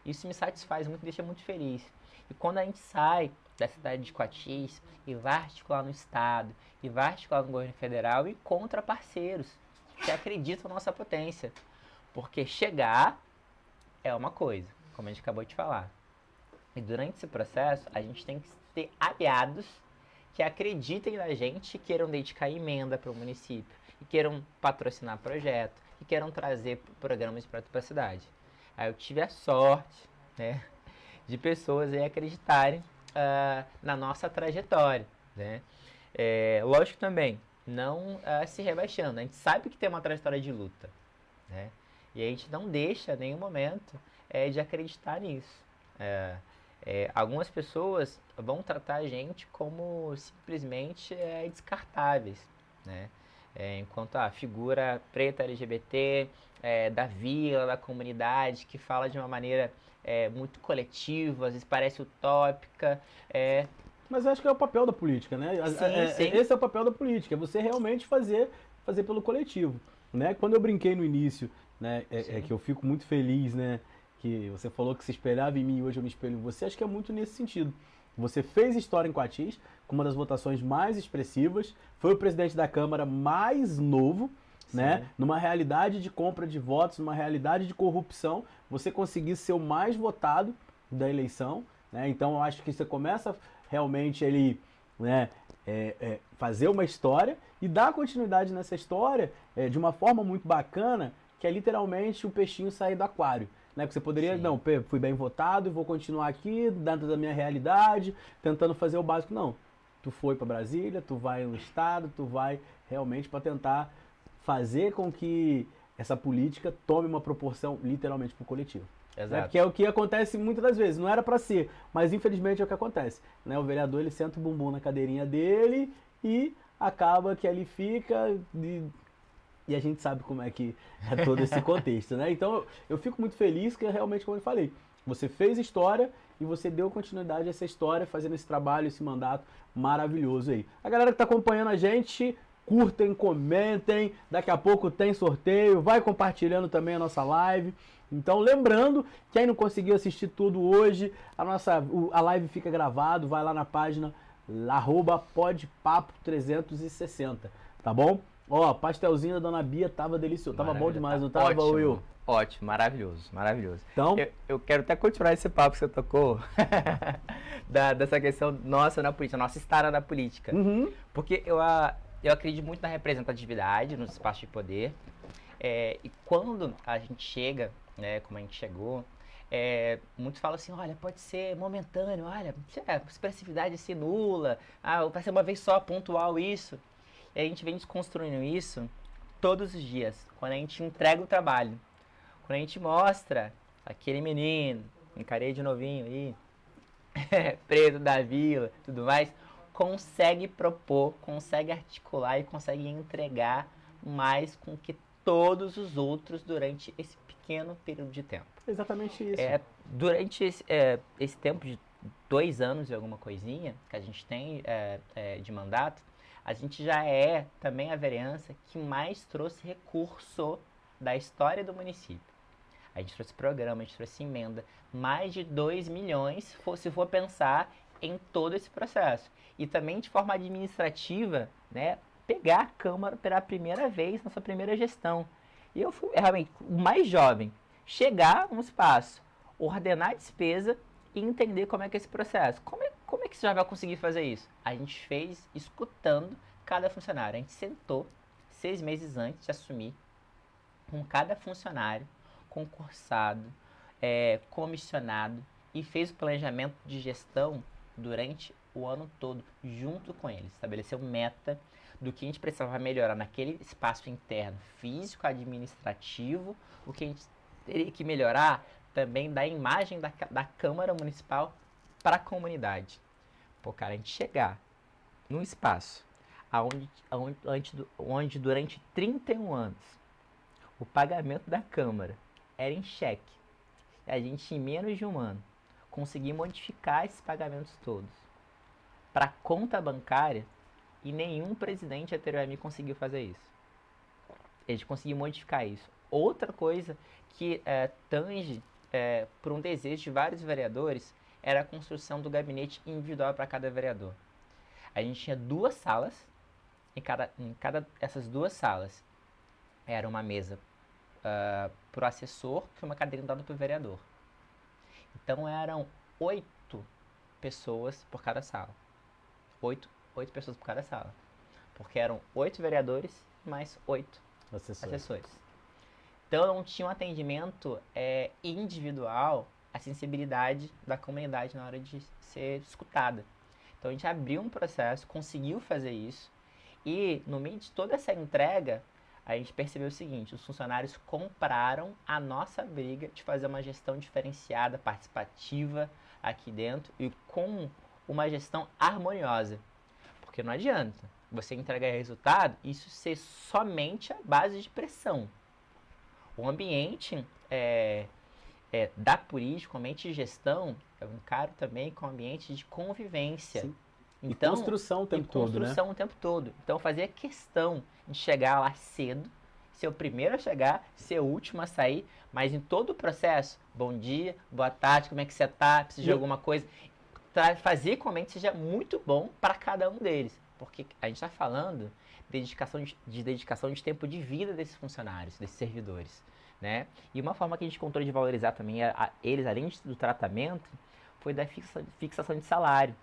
isso me satisfaz muito, me deixa muito feliz. E quando a gente sai da cidade de Coatis e vai articular no Estado, e vai articular no governo federal, e contra parceiros que acreditam na nossa potência. Porque chegar é uma coisa, como a gente acabou de falar. E durante esse processo, a gente tem que ter aliados que acreditem na gente e queiram dedicar emenda para o município, e queiram patrocinar projeto, e queiram trazer programas para a cidade. Aí eu tive a sorte, né, de pessoas aí acreditarem na nossa trajetória, né? Lógico também, não se rebaixando. A gente sabe que tem uma trajetória de luta, né? E a gente não deixa em nenhum momento de acreditar nisso. Algumas pessoas vão tratar a gente como simplesmente descartáveis, né? Enquanto a figura preta LGBT, da vila, da comunidade, que fala de uma maneira muito coletiva, às vezes parece utópica. Mas eu acho que é o papel da política, né? Sim. Esse é o papel da política, é você realmente fazer pelo coletivo, né? Quando eu brinquei no início, né, que eu fico muito feliz, né, que você falou que se espelhava em mim e hoje eu me espelho em você, acho que é muito nesse sentido. Você fez história em Coatis, com uma das votações mais expressivas, foi o presidente da Câmara mais novo, né? Numa realidade de compra de votos, numa realidade de corrupção, você conseguiu ser o mais votado da eleição, né? Então eu acho que você começa realmente né, fazer uma história e dar continuidade nessa história de uma forma muito bacana, que é literalmente o peixinho sair do aquário. Né? Porque você poderia, não, fui bem votado e vou continuar aqui, dentro da minha realidade, tentando fazer o básico. Não, tu foi para Brasília, tu vai no estado, tu vai realmente para tentar fazer com que essa política tome uma proporção literalmente pro coletivo. Exato. Né? Porque é o que acontece muitas das vezes, não era para ser, mas infelizmente é o que acontece. Né? O vereador ele senta o bumbum na cadeirinha dele e acaba que ali fica e a gente sabe como é que é todo esse contexto, né? Então eu fico muito feliz que realmente, como eu falei, você fez história e você deu continuidade a essa história, fazendo esse trabalho, esse mandato maravilhoso aí. A galera que está acompanhando a gente, curtem, comentem, daqui a pouco tem sorteio, vai compartilhando também a nossa live. Então lembrando, quem não conseguiu assistir tudo hoje, a live fica gravado, vai lá na página @podpapo360, tá bom? Ó, pastelzinho da Dona Bia tava delicioso, tava bom demais, não tava, ótimo, Will? Ótimo, maravilhoso, maravilhoso. Então, eu quero até continuar esse papo que você tocou, dessa questão nossa na política, nossa estada na política. Porque eu acredito muito na representatividade, no espaço de poder, e quando a gente chega, né, como a gente chegou, muitos falam assim, olha, pode ser momentâneo, olha, expressividade assim nula, vai ser uma vez só, pontual isso. E a gente vem desconstruindo isso todos os dias, quando a gente entrega o trabalho, quando a gente mostra aquele menino, encarei de novinho aí, preto da vila, tudo mais, consegue propor, consegue articular e consegue entregar mais com que todos os outros durante esse pequeno período de tempo. exatamente isso. Durante esse tempo de 2 anos e alguma coisinha que a gente tem de mandato, a gente já é também a vereança que mais trouxe recurso da história do município. A gente trouxe programa, a gente trouxe emenda, mais de 2 milhões, se for pensar em todo esse processo. E também de forma administrativa, né, pegar a Câmara pela primeira vez na sua primeira gestão. E eu fui realmente o mais jovem, chegar num espaço, ordenar a despesa e entender como é que é esse processo. Como é que você já vai conseguir fazer isso? A gente fez escutando cada funcionário. A gente sentou 6 meses antes de assumir com cada funcionário, concursado, comissionado e fez o planejamento de gestão durante o ano todo, junto com eles. Estabeleceu meta do que a gente precisava melhorar naquele espaço interno, físico, administrativo, o que a gente teria que melhorar também da imagem da Câmara Municipal para a comunidade. Pô, cara, a gente chegar num espaço onde durante 31 anos o pagamento da Câmara era em cheque, e a gente, em menos de um ano, conseguir modificar esses pagamentos todos para conta bancária, e nenhum presidente anterior a mim conseguiu fazer isso. A gente conseguiu modificar isso. Outra coisa que tange por um desejo de vários vereadores era a construção do gabinete individual para cada vereador. A gente tinha 2 salas, em cada essas 2 salas era uma mesa para o assessor e uma cadeira dada para o vereador. Então eram 8 pessoas por cada sala. 8 pessoas por cada sala. Porque eram 8 vereadores mais 8 assessores. Então não tinha um atendimento individual, a sensibilidade da comunidade na hora de ser escutada. Então a gente abriu um processo, conseguiu fazer isso, e no meio de toda essa entrega, a gente percebeu o seguinte: os funcionários compraram a nossa briga de fazer uma gestão diferenciada, participativa aqui dentro e com uma gestão harmoniosa. Porque não adianta você entregar resultado e isso ser somente a base de pressão. O ambiente da política, o ambiente de gestão, eu encaro também com o ambiente de convivência. Sim. Então, e construção o tempo todo, né? Construção o tempo todo. Então, eu fazia questão de chegar lá cedo, ser o primeiro a chegar, ser o último a sair, mas em todo o processo, bom dia, boa tarde, como é que você tá, precisa de alguma coisa, fazer com que o ambiente seja muito bom para cada um deles. Porque a gente está falando de dedicação de tempo de vida desses funcionários, desses servidores, né? E uma forma que a gente encontrou de valorizar também eles, além do tratamento, foi da fixação de salário.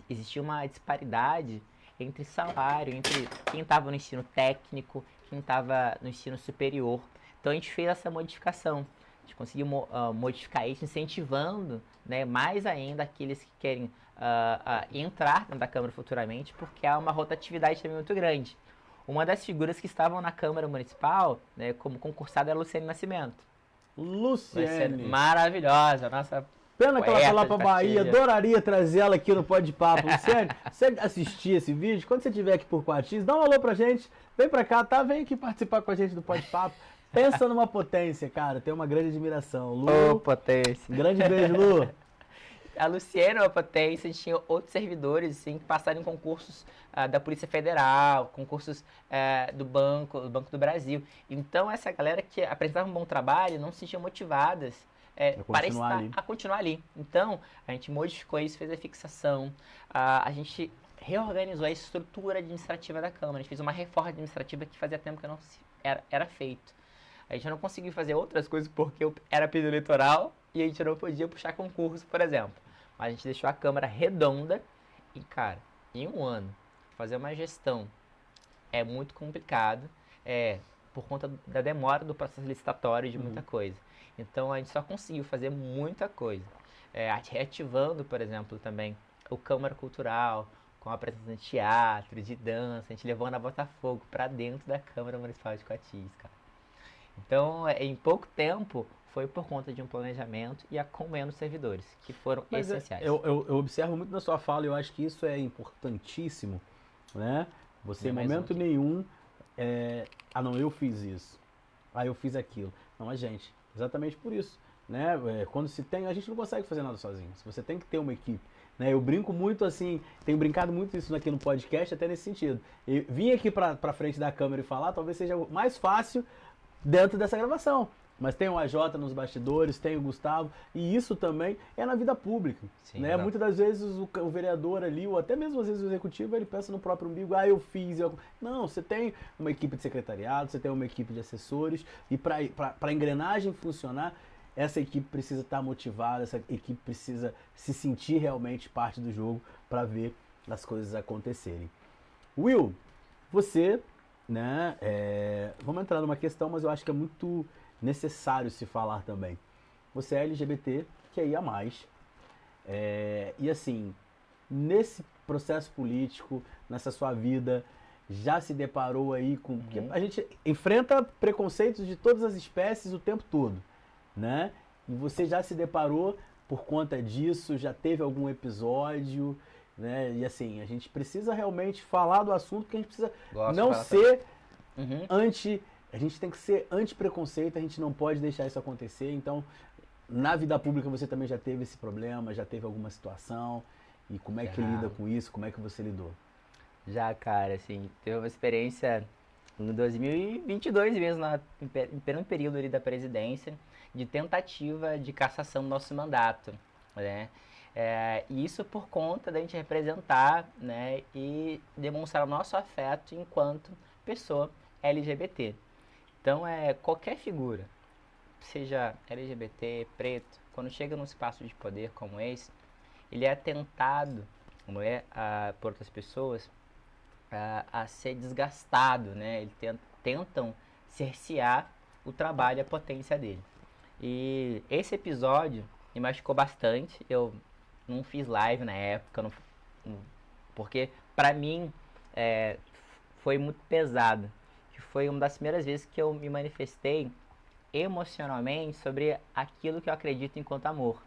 Existia uma disparidade entre salário, entre quem estava no ensino técnico, quem estava no ensino superior. Então a gente fez essa modificação. A gente conseguiu modificar isso, incentivando, né, mais ainda aqueles que querem entrar dentro da Câmara futuramente, porque há uma rotatividade também muito grande. Uma das figuras que estavam na Câmara Municipal, né, como concursada, era a Luciane Nascimento. Luciane. Maravilhosa, nossa. Pena que ela foi lá pra Bahia, Coatis. adoraria trazer ela aqui no Pode Papo. Luciane, você assistir esse vídeo, quando você estiver aqui por Coatis, dá um alô pra gente, vem pra cá, tá? Vem aqui participar com a gente do Pode Papo. Pensa numa potência, cara, tenho uma grande admiração. Lu, Potência. grande beijo, Lu. A Luciana é uma potência, a gente tinha outros servidores assim, que passaram em concursos da Polícia Federal, concursos do Banco do Brasil. Então essa galera que apresentava um bom trabalho não se sentiam motivadas a continuar ali. Então a gente modificou isso, fez a fixação, a gente reorganizou a estrutura administrativa da Câmara, a gente fez uma reforma administrativa que fazia tempo que não era feito. A gente não conseguiu fazer outras coisas porque era período eleitoral e a gente não podia puxar concurso, por exemplo. Mas a gente deixou a Câmara redonda e, cara, em um ano, fazer uma gestão é muito complicado, por conta da demora do processo licitatório de muita coisa. Então, a gente só conseguiu fazer muita coisa. Reativando, por exemplo, também o Câmara Cultural, com a presença de teatro, de dança, a gente levando a Botafogo para dentro da Câmara Municipal de Coatis, cara. Então, em pouco tempo, foi por conta de um planejamento e com menos servidores, que foram essenciais. Eu observo muito na sua fala e eu acho que isso é importantíssimo, né? Você, em momento nenhum, não, eu fiz isso, eu fiz aquilo. Não, a gente, exatamente por isso, né? Quando se tem, a gente não consegue fazer nada sozinho, você tem que ter uma equipe. Né, eu brinco muito assim, tenho brincado muito isso aqui no podcast, até nesse sentido. Eu vim aqui pra frente da câmera e falar, talvez seja mais fácil dentro dessa gravação. Mas tem o AJ nos bastidores, tem o Gustavo, e isso também é na vida pública. Sim, né? Muitas das vezes o vereador ali, ou até mesmo às vezes o executivo, ele pensa no próprio umbigo, eu fiz. Não, você tem uma equipe de secretariado, você tem uma equipe de assessores, e para a engrenagem funcionar, essa equipe precisa estar motivada, essa equipe precisa se sentir realmente parte do jogo para ver as coisas acontecerem. Will, você, né? Vamos entrar numa questão, mas eu acho que é muito necessário se falar também. Você é LGBT, que é mais. E assim, nesse processo político, nessa sua vida, já se deparou aí com... Porque a gente enfrenta preconceitos de todas as espécies o tempo todo, né? E você já se deparou por conta disso, já teve algum episódio, né? E assim, a gente precisa realmente falar do assunto, porque a gente precisa não ser anti... A gente tem que ser anti-preconceito, a gente não pode deixar isso acontecer. Então, na vida pública você também já teve esse problema, já teve alguma situação, e como é que lida com isso, como é que você lidou? Já, cara, assim, teve uma experiência em 2022 mesmo, em pleno período ali da presidência, de tentativa de cassação do nosso mandato, né? E isso por conta da gente representar, né, e demonstrar o nosso afeto enquanto pessoa LGBT. Então, qualquer figura, seja LGBT, preto, quando chega num espaço de poder como esse, ele é tentado, como por outras pessoas, a ser desgastado, né? Eles tentam cercear o trabalho e a potência dele. E esse episódio me machucou bastante. Eu não fiz live na época, porque pra mim foi muito pesado. Foi uma das primeiras vezes que eu me manifestei emocionalmente sobre aquilo que eu acredito enquanto amor.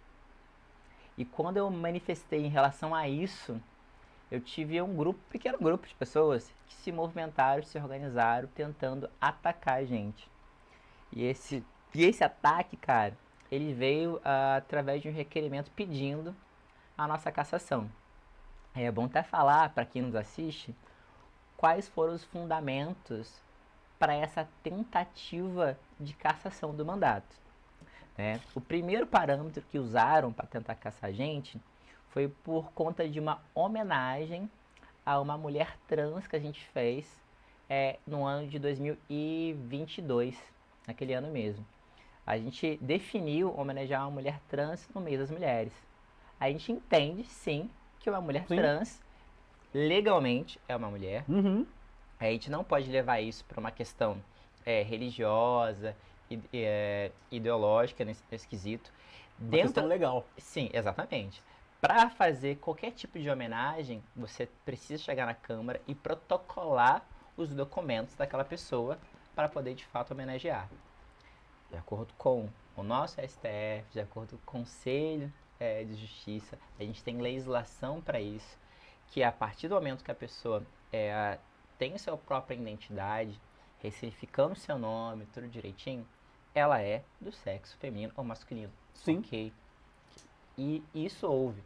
E quando eu me manifestei em relação a isso, eu tive um pequeno grupo de pessoas que se movimentaram, se organizaram, tentando atacar a gente. E esse ataque, cara, ele veio através de um requerimento pedindo a nossa cassação. É bom até falar, para quem nos assiste, quais foram os fundamentos para essa tentativa de cassação do mandato. Né? O primeiro parâmetro que usaram para tentar caçar a gente foi por conta de uma homenagem a uma mulher trans que a gente fez no ano de 2022, naquele ano mesmo. A gente definiu homenagear uma mulher trans no mês das mulheres. A gente entende, sim, que uma mulher trans legalmente é uma mulher. A gente não pode levar isso para uma questão religiosa, ideológica nesse quesito. Uma questão legal. Sim, exatamente. Para fazer qualquer tipo de homenagem, você precisa chegar na Câmara e protocolar os documentos daquela pessoa para poder de fato homenagear. De acordo com o nosso STF, de acordo com o Conselho de Justiça, a gente tem legislação para isso, que a partir do momento que a pessoa tem a sua própria identidade, recificando seu nome, tudo direitinho, ela é do sexo feminino ou masculino. Sim. Ok. E isso houve.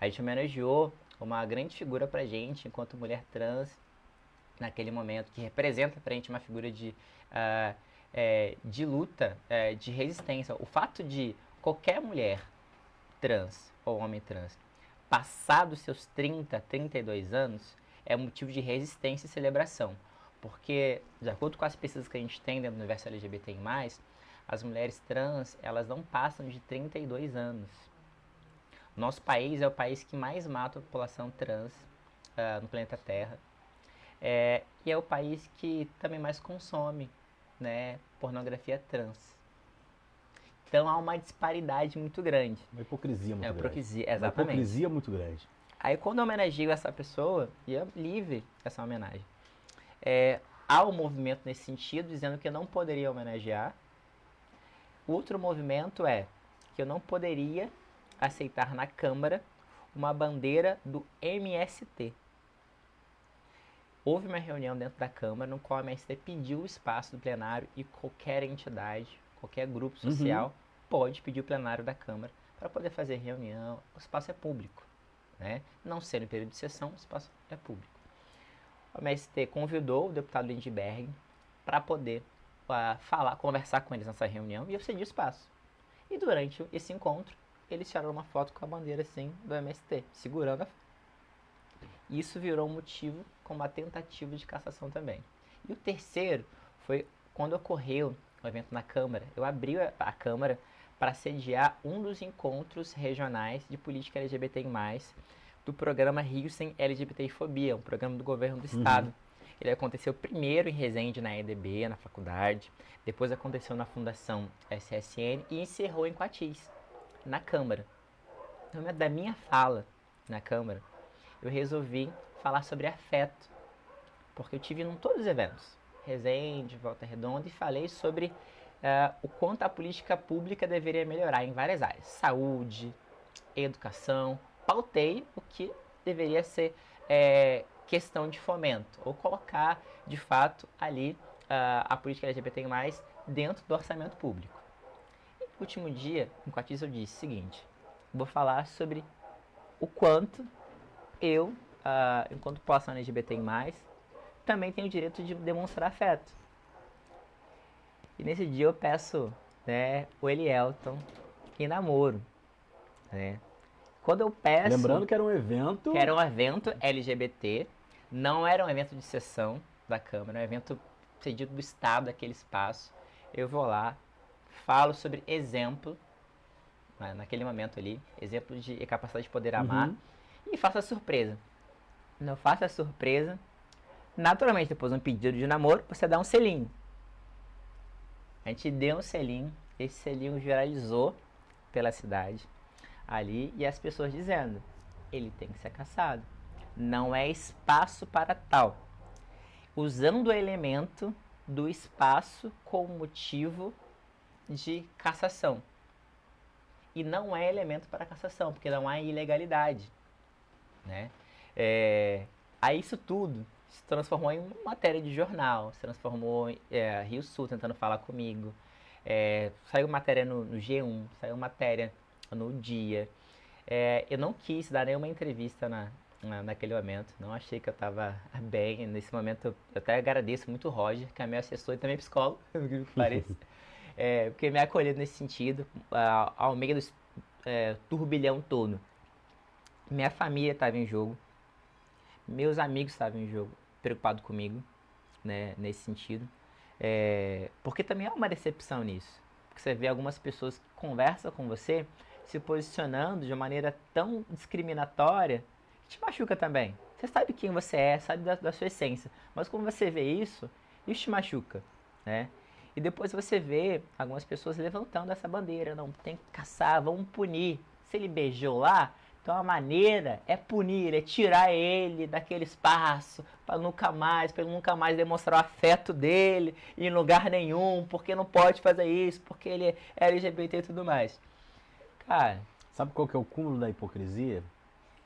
A gente homenageou uma grande figura pra gente, enquanto mulher trans, naquele momento, que representa pra gente uma figura de luta, de resistência. O fato de qualquer mulher trans ou homem trans passar dos seus 30, 32 anos é motivo de resistência e celebração. Porque, de acordo com as pesquisas que a gente tem dentro do universo LGBTI+, as mulheres trans, elas não passam de 32 anos. Nosso país é o país que mais mata a população trans no planeta Terra. E é o país que também mais consome, né, pornografia trans. Então há uma disparidade muito grande. Uma hipocrisia muito grande. Exatamente. Uma hipocrisia muito grande. Aí quando eu homenageio essa pessoa, e é livre essa homenagem, há um movimento nesse sentido, dizendo que eu não poderia homenagear. O outro movimento é que eu não poderia aceitar na Câmara uma bandeira do MST. Houve uma reunião dentro da Câmara no qual a MST pediu o espaço do plenário e qualquer entidade, qualquer grupo social pode pedir o plenário da Câmara para poder fazer reunião. O espaço é público, né? Não sendo período de sessão, o espaço é público. O MST convidou o deputado Lindbergh para poder conversar com eles nessa reunião e eu cedi o espaço. E durante esse encontro, eles tiraram uma foto com a bandeira assim do MST, segurando a foto. Isso virou um motivo com uma tentativa de cassação também. E o terceiro foi quando ocorreu o evento na Câmara. Eu abri a Câmara para sediar um dos encontros regionais de política LGBTI+, do programa Rio Sem LGBTfobia, um programa do governo do estado. Ele aconteceu primeiro em Resende, na EDB, na faculdade, depois aconteceu na Fundação SSN e encerrou em Quatis, na Câmara. No momento da minha fala na Câmara, eu resolvi falar sobre afeto, porque eu tive em todos os eventos, Resende, Volta Redonda, e falei sobre o quanto a política pública deveria melhorar em várias áreas, saúde, educação, pautei o que deveria ser questão de fomento, ou colocar, de fato, ali a política LGBT+, dentro do orçamento público. E no último dia, em Quatis, eu disse o seguinte: vou falar sobre o quanto eu, enquanto população LGBT+, também tenho o direito de demonstrar afeto. E nesse dia eu peço, né, o Elielton em namoro, né? Quando eu peço... Lembrando que era um evento... Que era um evento LGBT, não era um evento de sessão da Câmara, era um evento cedido do Estado, daquele espaço. Eu vou lá, falo sobre exemplo, né, naquele momento ali, exemplo de capacidade de poder amar, e faço a surpresa. Quando eu faço a surpresa, naturalmente, depois de um pedido de namoro, você dá um selinho. A gente deu um selinho, esse selinho viralizou pela cidade ali, e as pessoas dizendo: ele tem que ser cassado, não é espaço para tal, usando o elemento do espaço com motivo de cassação, e não é elemento para cassação, porque não há ilegalidade, né? Aí isso tudo se transformou em matéria de jornal, se transformou em Rio Sul tentando falar comigo, saiu matéria no G1, saiu matéria no Dia. Eu não quis dar nenhuma entrevista naquele momento, não achei que eu estava bem. Nesse momento eu até agradeço muito o Roger, que é meu assessor e também psicólogo, por que pareça, porque me acolheu nesse sentido, ao meio do turbilhão todo. Minha família estava em jogo, meus amigos estavam em jogo, preocupados comigo, né, nesse sentido. Porque também há uma decepção nisso. Porque você vê algumas pessoas que conversam com você se posicionando de uma maneira tão discriminatória que te machuca também. Você sabe quem você é, sabe da sua essência, mas quando você vê isso te machuca, né? E depois você vê algumas pessoas levantando essa bandeira: não, tem que caçar, vamos punir. Se ele beijou lá, então a maneira é punir, é tirar ele daquele espaço para ele nunca mais demonstrar o afeto dele em lugar nenhum, porque não pode fazer isso, porque ele é LGBT e tudo mais. Cara, sabe qual que é o cúmulo da hipocrisia?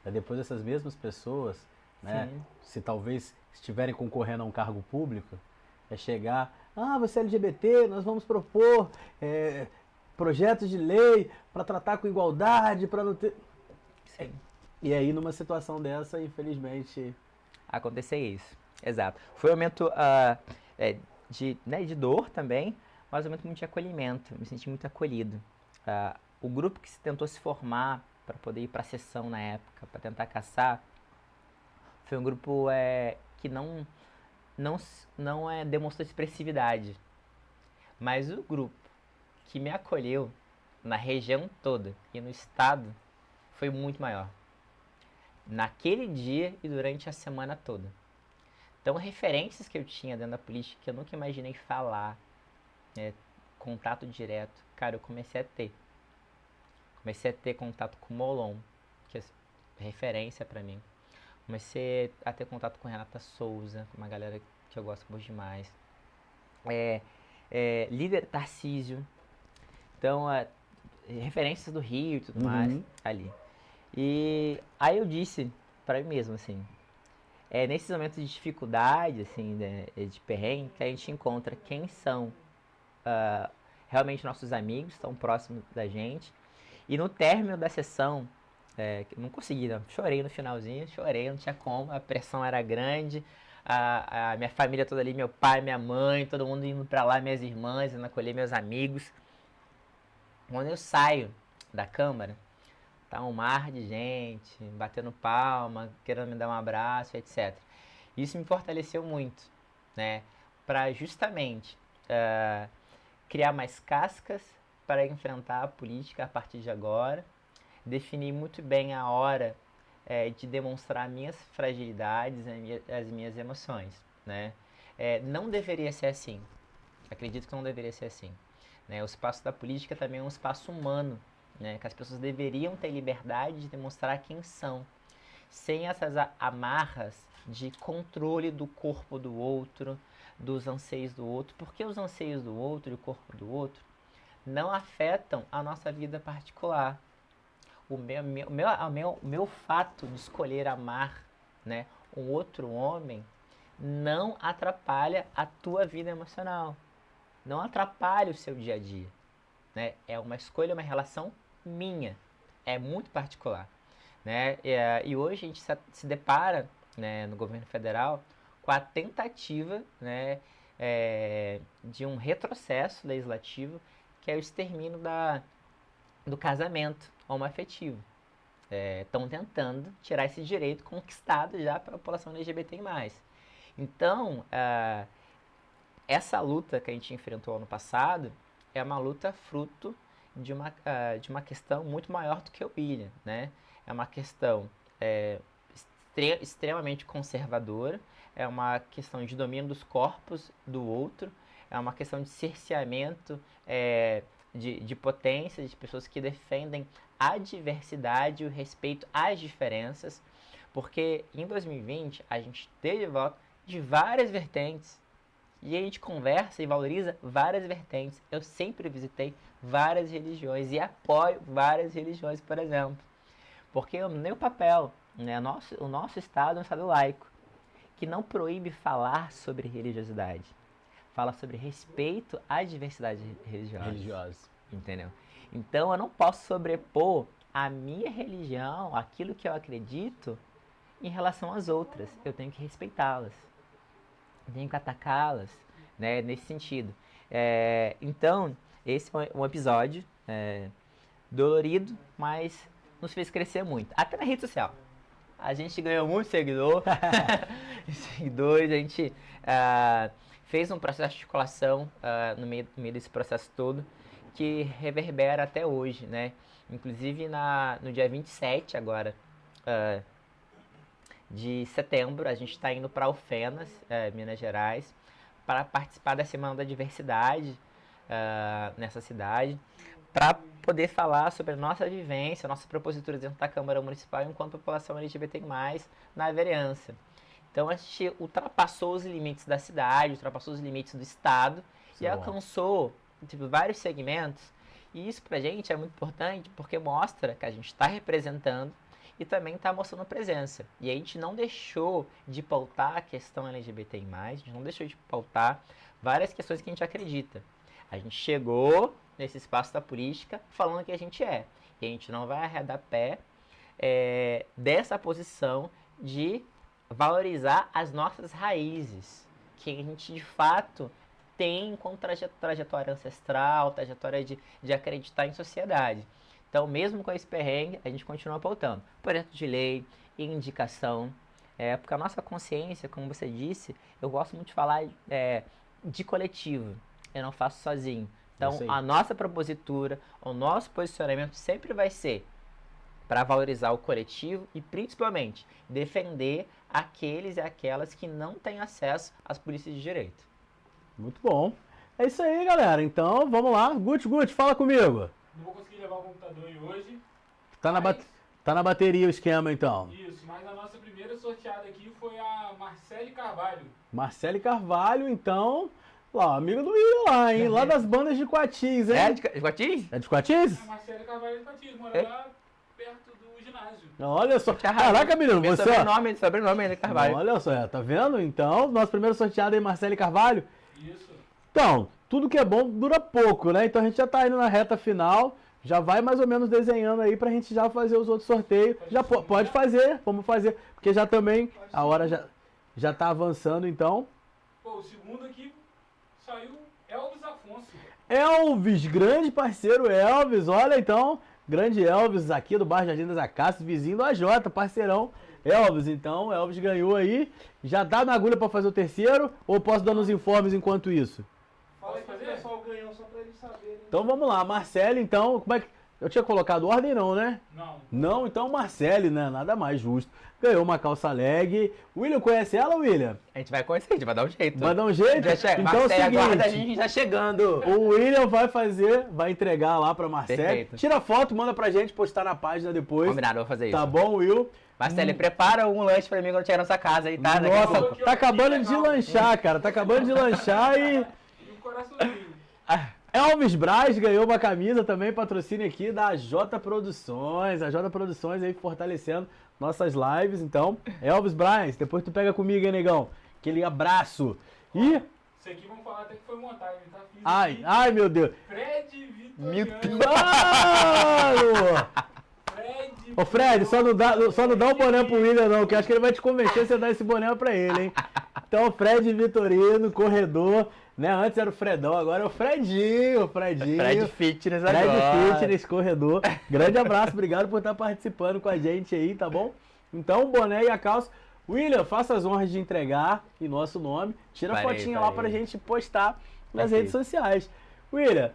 É depois essas mesmas pessoas, né, se talvez estiverem concorrendo a um cargo público, chegar: você é LGBT, nós vamos propor projetos de lei para tratar com igualdade, para não ter... Sim. E aí, numa situação dessa, infelizmente... acontecer isso. Exato. Foi um momento de dor também, mas um momento muito de acolhimento. Me senti muito acolhido. O grupo que tentou se formar para poder ir para a sessão na época, para tentar caçar, foi um grupo que não demonstrou expressividade. Mas o grupo que me acolheu na região toda e no estado foi muito maior. Naquele dia e durante a semana toda. Então, referências que eu tinha dentro da política que eu nunca imaginei falar, contato direto, cara, eu comecei a ter. Comecei a ter contato com o Molon, que é referência pra mim. Comecei a ter contato com Renata Souza, uma galera que eu gosto muito demais. Líder Tarcísio. Então, referências do Rio e tudo mais, ali. E aí eu disse pra mim mesmo, assim, nesses momentos de dificuldade, assim, de perrengue, que a gente encontra quem são realmente nossos amigos, tão próximos da gente. E no término da sessão, não consegui, não. Chorei no finalzinho, não tinha como, a pressão era grande, a minha família toda ali, meu pai, minha mãe, todo mundo indo pra lá, minhas irmãs, indo acolher meus amigos. Quando eu saio da Câmara, tá um mar de gente, batendo palma, querendo me dar um abraço, etc. Isso me fortaleceu muito, né, para justamente criar mais cascas para enfrentar a política a partir de agora, definir muito bem a hora de demonstrar minhas fragilidades, as minhas emoções, né? Não deveria ser assim. Acredito que não deveria ser assim. Né? O espaço da política também é um espaço humano, né? Que as pessoas deveriam ter liberdade de demonstrar quem são, sem essas amarras de controle do corpo do outro, dos anseios do outro, porque os anseios do outro e o corpo do outro não afetam a nossa vida particular. O meu fato de escolher amar, né, um outro homem não atrapalha a tua vida emocional, não atrapalha o seu dia a dia. Né? É uma escolha, uma relação minha, é muito particular. Né? E hoje a gente se depara, né, no governo federal com a tentativa, né, de um retrocesso legislativo, que é o extermínio do casamento homoafetivo. Estão tentando tirar esse direito conquistado já pela população LGBTI+. Então, essa luta que a gente enfrentou ano passado é uma luta fruto de uma questão muito maior do que o William, né? É uma questão extremamente conservadora, é uma questão de domínio dos corpos do outro, é uma questão de cerceamento de potência, de pessoas que defendem a diversidade e o respeito às diferenças, porque em 2020 a gente teve voto de várias vertentes e a gente conversa e valoriza várias vertentes. Eu sempre visitei várias religiões e apoio várias religiões, por exemplo, porque o meu papel, né, o nosso Estado é um Estado laico, que não proíbe falar sobre religiosidade, fala sobre respeito à diversidade religiosa. Entendeu? Então eu não posso sobrepor a minha religião, aquilo que eu acredito, em relação às outras. Eu tenho que respeitá-las, tenho que atacá-las, né, nesse sentido. Então, esse é um episódio dolorido, mas nos fez crescer muito, até na rede social. A gente ganhou muito seguidores, a gente fez um processo de articulação no meio desse processo todo, que reverbera até hoje, né? Inclusive no dia 27 agora de setembro, a gente está indo para Alfenas, Minas Gerais, para participar da Semana da Diversidade nessa cidade, para poder falar sobre a nossa vivência, a nossa propositura dentro da Câmara Municipal enquanto população LGBTI+, na vereança. Então a gente ultrapassou os limites da cidade, ultrapassou os limites do estado e alcançou vários segmentos. E isso pra gente é muito importante porque mostra que a gente está representando e também está mostrando presença. E a gente não deixou de pautar a questão LGBTI+, a gente não deixou de pautar várias questões que a gente acredita. A gente chegou nesse espaço da política falando que a gente é. E a gente não vai arredar pé dessa posição de valorizar as nossas raízes, que a gente de fato tem como trajetória ancestral, trajetória de acreditar em sociedade. Então, mesmo com esse perrengue, a gente continua pautando projeto de lei, indicação, porque a nossa consciência, como você disse, eu gosto muito de falar de coletivo, eu não faço sozinho. Então, a nossa propositura, o nosso posicionamento sempre vai ser para valorizar o coletivo e, principalmente, defender aqueles e aquelas que não têm acesso às polícias de direito. Muito bom. É isso aí, galera. Então, vamos lá. Guti, fala comigo. Não vou conseguir levar o computador aí hoje. Tá na bateria o esquema, então. Isso, mas a nossa primeira sorteada aqui foi a Marcele Carvalho. Marcele Carvalho, então... Lá, amiga do William lá, hein? Lá das bandas de Coatis, hein? É de Coatis? A Marcele Carvalho é de Coatis, mora lá perto do ginásio. Olha só. Caraca, menino, você... Sobrenome é Carvalho. Olha só, tá vendo? Então, nosso primeiro sorteado aí, Marcele Carvalho. Isso. Então, tudo que é bom dura pouco, né? Então a gente já tá indo na reta final, já vai mais ou menos desenhando aí pra gente já fazer os outros sorteios. Pode fazer, vamos fazer, porque já também a hora já tá avançando, então. Pô, o segundo aqui saiu Elvis Afonso. Elvis, grande parceiro Elvis, olha então, grande Elvis aqui do bairro Jardim das Acácias, vizinho do AJ, parceirão Elvis. Então, Elvis ganhou aí, já tá na agulha pra fazer o terceiro, ou posso dar nos informes enquanto isso? Fala aí, O pessoal ganhou só pra eles saberem. Então vamos lá, Marcelo, então, como é que... Eu tinha colocado ordem não, né? Não. Não, então Marcele, né? Nada mais justo. Ganhou uma calça leg. William, conhece ela, William? A gente vai conhecer, a gente vai dar um jeito. Vai dar um jeito? Já chega. Então é o Marcele, aguarda, a seguinte, gente tá chegando. o William vai entregar lá pra Marcele. Perfeito. Tira foto, manda pra gente, postar na página depois. Combinado, eu vou fazer isso. Tá bom, Will? Marcele, prepara um lanche pra mim quando chegar na sua casa aí, tá? Daqui a Nossa, pouco. tá acabando de lanchar, cara. Tá acabando de lanchar e... E um coraçãozinho. Elvis Braz ganhou uma camisa também, patrocínio aqui da J Produções. A J Produções aí fortalecendo nossas lives. Então, Elvis Braz, depois tu pega comigo, hein, negão? Aquele abraço. E... Isso aqui vamos falar até que foi montagem, tá? Fiz Ai, aqui. ai, meu Deus. Fred Meu Vitoriano. Mano! Fred. Ô, Fred, só não dá o boné pro William, não, que eu acho que ele vai te convencer a você dar esse boné pra ele, hein? Então, Fred Vitorino, corredor, né? Antes era o Fredão, agora é o Fredinho. Fred Fitness Fred agora. Fitness, corredor. Grande abraço, obrigado por estar participando com a gente aí, tá bom? Então, o boné e a calça. William, faça as honras de entregar em nosso nome. Tira a Parei, fotinha lá pra gente postar nas Perfeito. redes sociais. William,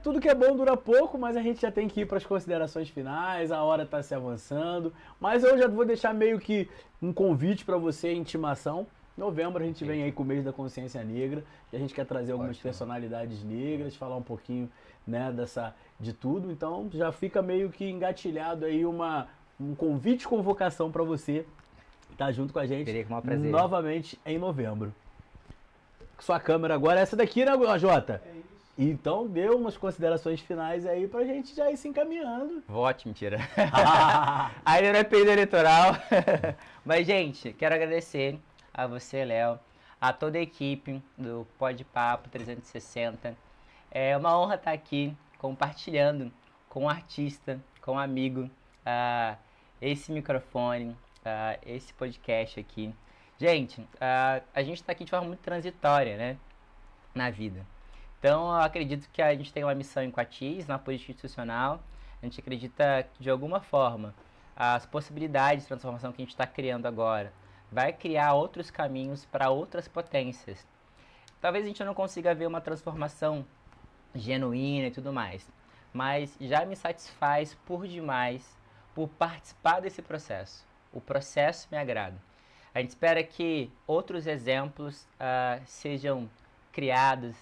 tudo que é bom dura pouco, mas a gente já tem que ir para as considerações finais, a hora tá se avançando. Mas eu já vou deixar meio que um convite para você, intimação. Novembro a gente vem aí com o mês da consciência negra, e a gente quer trazer algumas Ótimo. personalidades negras, falar um pouquinho, né, de tudo. Então já fica meio que engatilhado aí um convite, convocação para você estar junto com a gente Terei com o maior prazer. novamente em novembro. Sua câmera agora é essa daqui, né, Jota? É isso. Então deu umas considerações finais aí pra gente já ir se encaminhando. Vote, mentira. Ainda não é período eleitoral. Mas, gente, quero agradecer a você, Léo, a toda a equipe do Pode Papo 360. É uma honra estar aqui compartilhando com um artista, com um amigo, esse microfone, esse podcast aqui. Gente, a gente está aqui de forma muito transitória, né, na vida. Então, eu acredito que a gente tem uma missão em Coatis, na política institucional. A gente acredita que, de alguma forma, as possibilidades de transformação que a gente está criando agora vai criar outros caminhos para outras potências. Talvez a gente não consiga ver uma transformação genuína e tudo mais, mas já me satisfaz por demais por participar desse processo. O processo me agrada. A gente espera que outros exemplos sejam criados,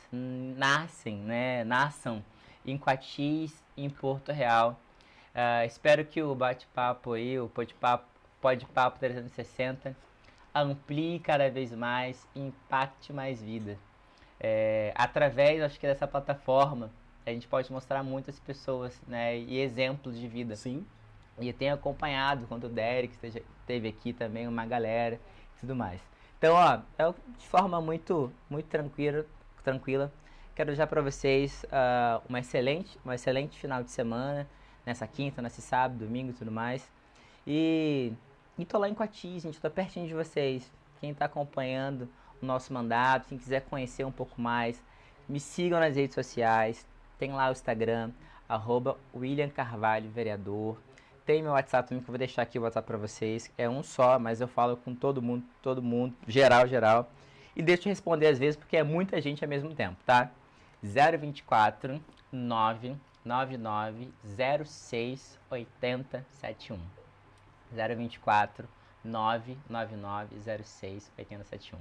nasçam em Coatis e em Porto Real. Espero que o bate-papo aí, o Pode Papo 360, amplie cada vez mais e impacte mais vida. Através, acho que dessa plataforma, a gente pode mostrar muitas pessoas, né, e exemplos de vida. Sim. E eu tenho acompanhado, quando o Derek esteve aqui também, uma galera e tudo mais. Então, de forma muito tranquila, quero já para vocês uma excelente final de semana, nessa quinta, nesse sábado, domingo e tudo mais. E tô lá em Coatis, gente, tô pertinho de vocês. Quem tá acompanhando o nosso mandato, quem quiser conhecer um pouco mais, me sigam nas redes sociais. Tem lá o Instagram, @William Carvalho Vereador. Tem meu WhatsApp também, que eu vou deixar aqui o WhatsApp pra vocês. É um só, mas eu falo com todo mundo, geral. E deixa eu responder às vezes, porque é muita gente ao mesmo tempo, tá? 024 999 06 8071. 024 999 06 8071.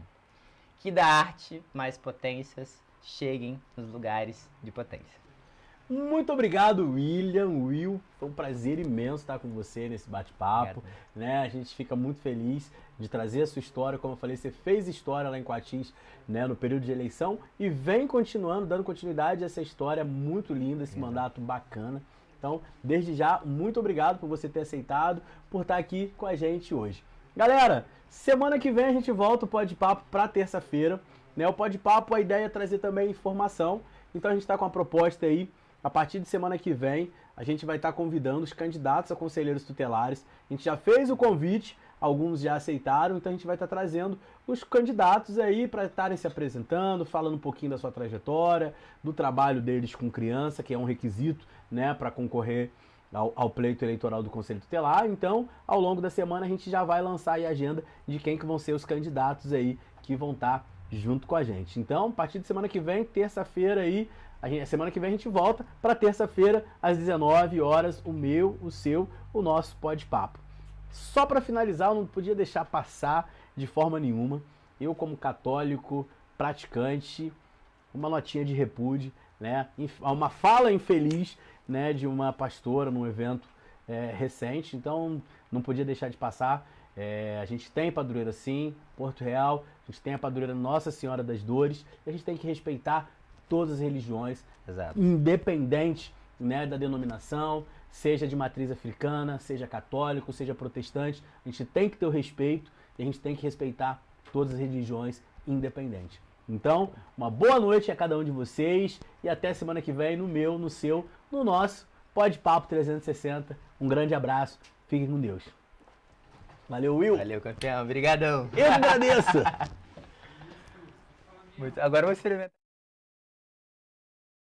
Que da arte mais potências cheguem nos lugares de potência. Muito obrigado, Will. Foi um prazer imenso estar com você nesse bate-papo, né? A gente fica muito feliz de trazer a sua história. Como eu falei, você fez história lá em Coatis, né, no período de eleição e vem continuando, dando continuidade a essa história muito linda, esse mandato bacana. Então, desde já, muito obrigado por você ter aceitado, por estar aqui com a gente hoje. Galera, semana que vem a gente volta o Pode Papo para terça-feira, né? O Pode Papo, a ideia é trazer também informação. Então a gente está com uma proposta aí. A partir de semana que vem, a gente vai estar convidando os candidatos a conselheiros tutelares. A gente já fez o convite, alguns já aceitaram, então a gente vai estar trazendo os candidatos aí para estarem se apresentando, falando um pouquinho da sua trajetória, do trabalho deles com criança, que é um requisito, né, para concorrer ao pleito eleitoral do Conselho Tutelar. Então, ao longo da semana, a gente já vai lançar aí a agenda de quem que vão ser os candidatos aí que vão estar junto com a gente. Então, a partir de semana que vem, terça-feira aí, Semana que vem a gente volta para terça-feira, às 19 horas, o meu, o seu, o nosso Pode-Papo. Só para finalizar, eu não podia deixar passar de forma nenhuma, eu como católico, praticante, uma notinha de repúdio, né? Uma fala infeliz, né, de uma pastora num evento recente, então não podia deixar de passar. A gente tem padroeira sim, Porto Real, a gente tem a padroeira Nossa Senhora das Dores, e a gente tem que respeitar todas as religiões, Exato. independente, né, da denominação, seja de matriz africana, seja católico, seja protestante, a gente tem que ter o respeito e a gente tem que respeitar todas as religiões independente. Então, uma boa noite a cada um de vocês e até semana que vem no meu, no seu, no nosso Pode-Papo 360. Um grande abraço, fiquem com Deus. Valeu, Will. Valeu, campeão. Obrigadão. Eu que agradeço. Agora eu vou experimentar.